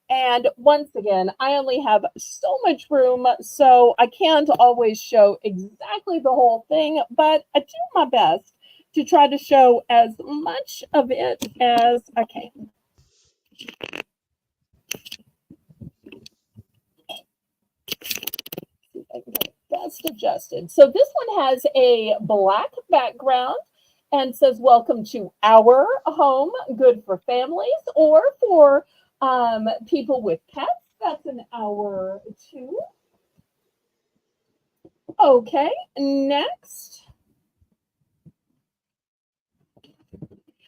And once again, I only have so much room, so I can't always show exactly the whole thing, but I do my best to try to show as much of it as I can. Best adjusted. So this one has a black background and says, "Welcome to our home, good for families or for people with pets." That's an hour too. Okay, next.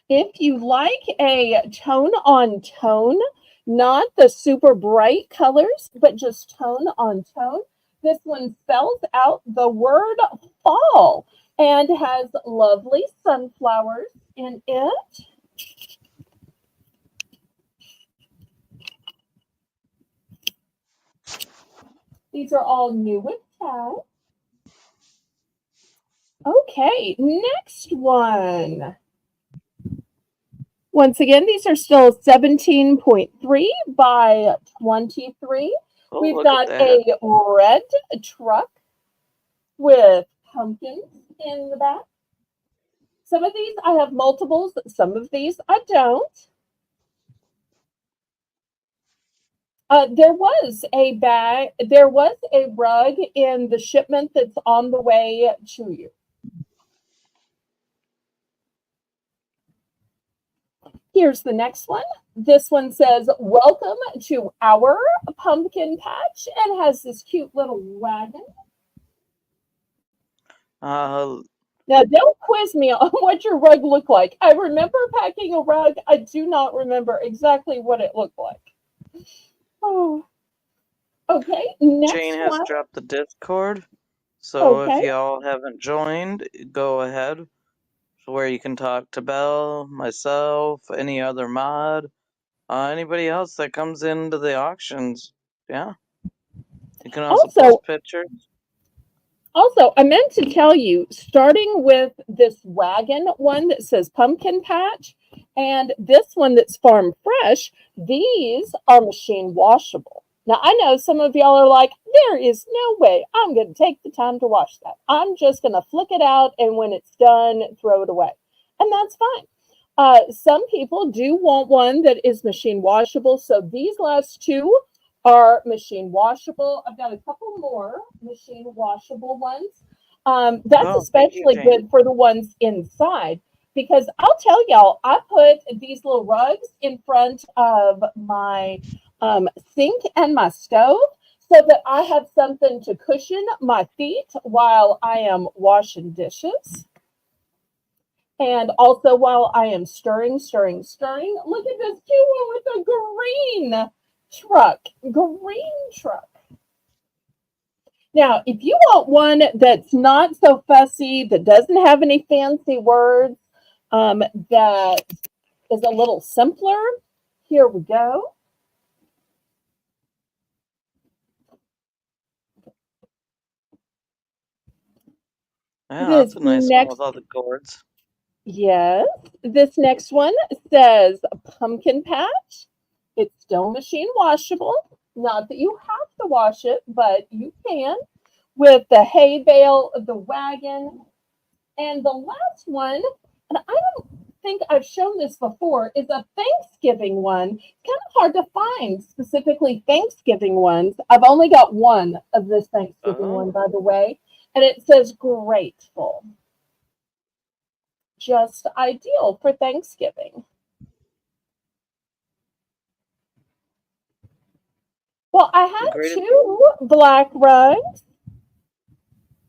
If you like a tone on tone, not the super bright colors, but just tone on tone, this one spells out the word fall and has lovely sunflowers in it. These are all new with tags. Okay, next one. Once again, these are still 17.3 by 23. Oh, We've look at got that. a red truck with pumpkins in the back. Some of these I have multiples, some of these I don't. There was a rug in the shipment that's on the way to you. Here's the next one. This one says, "Welcome to our pumpkin patch," and has this cute little wagon. Uh, Now, don't quiz me on what your rug looked like. I remember packing a rug. I do not remember exactly what it looked like. Oh, okay. Jane Next has one. dropped the Discord, so if Okay. y'all haven't joined, go ahead. Where you can talk to Belle, myself, any other mod, anybody else that comes into the auctions. Yeah. You can also Also, post pictures. I meant to tell you, starting with this wagon one that says pumpkin patch and this one that's farm fresh, these are machine washable. Now, I know some of y'all are like, there is no way I'm going to take the time to wash that. I'm just going to flick it out and when it's done, throw it away. And that's fine. Some people do want one that is machine washable. So these last two are machine washable. I've got a couple more machine washable ones. That's Oh, thank you, especially Jane. good for the ones inside because I'll tell y'all, I put these little rugs in front of my sink and my stove so that I have something to cushion my feet while I am washing dishes. And also, while I am stirring, stirring, stirring, look at this cute one with a green truck. Green truck. Now, if you want one that's not so fussy, that doesn't have any fancy words, that is a little simpler, here we go. Yeah, that's This a nice one with next all the gourds. Yes. This next one says pumpkin patch. It's still machine washable. Not that you have to wash it, but you can. With the hay bale, the wagon, and the last one, and I don't think I've shown this before, is a Thanksgiving one. It's kind of hard to find specifically Thanksgiving ones. I've only got one of this Thanksgiving one, Oh, by the way, and it says grateful. Just ideal for Thanksgiving. Well, I the had greatest. two black rugs.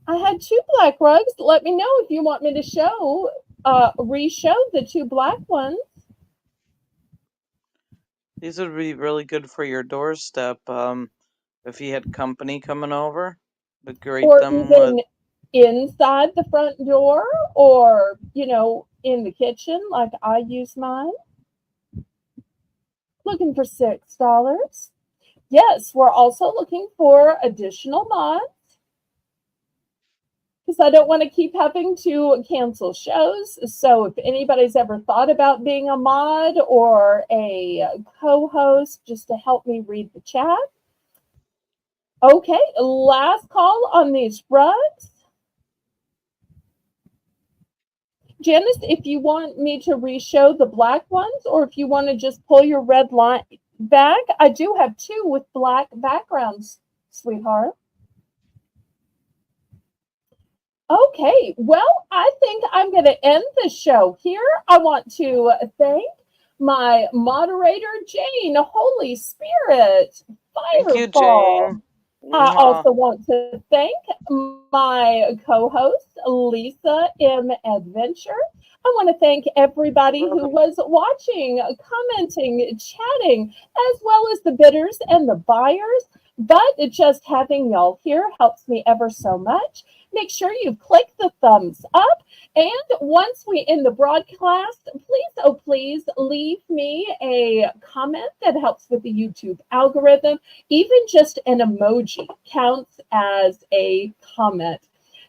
I had two black rugs. Let me know if you want me to re-show the two black ones, These would be really good for your doorstep. If you had company coming over, decorate or them with. even inside the front door, or in the kitchen, like I use mine. Looking for $6. Yes, we're also looking for additional mods, because I don't want to keep having to cancel shows. So if anybody's ever thought about being a mod or a co-host just to help me read the chat. Okay, last call on these rugs. Janice, if you want me to re-show the black ones, or if you want to just pull your red line back, I do have two with black backgrounds, sweetheart. Okay, well, I think I'm going to end the show here. I want to thank my moderator, Jane, Holy Spirit, Thank you, Fireball. Jane. I Mwah. also want to thank my co host, Lisa M. Adventure. I want to thank everybody who Welcome. was watching, commenting, chatting, as well as the bidders and the buyers. But just having y'all here helps me ever so much. Make sure you click the thumbs up. And once we end the broadcast, please, oh, please leave me a comment that helps with the YouTube algorithm. Even just an emoji counts as a comment.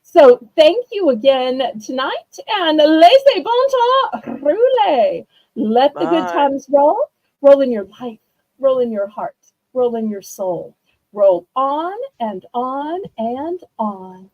So thank you again tonight, and laissez bon temps rouler. Let the good Bye. times roll. Roll in your life, roll in your heart, roll in your soul. Roll on and on and on.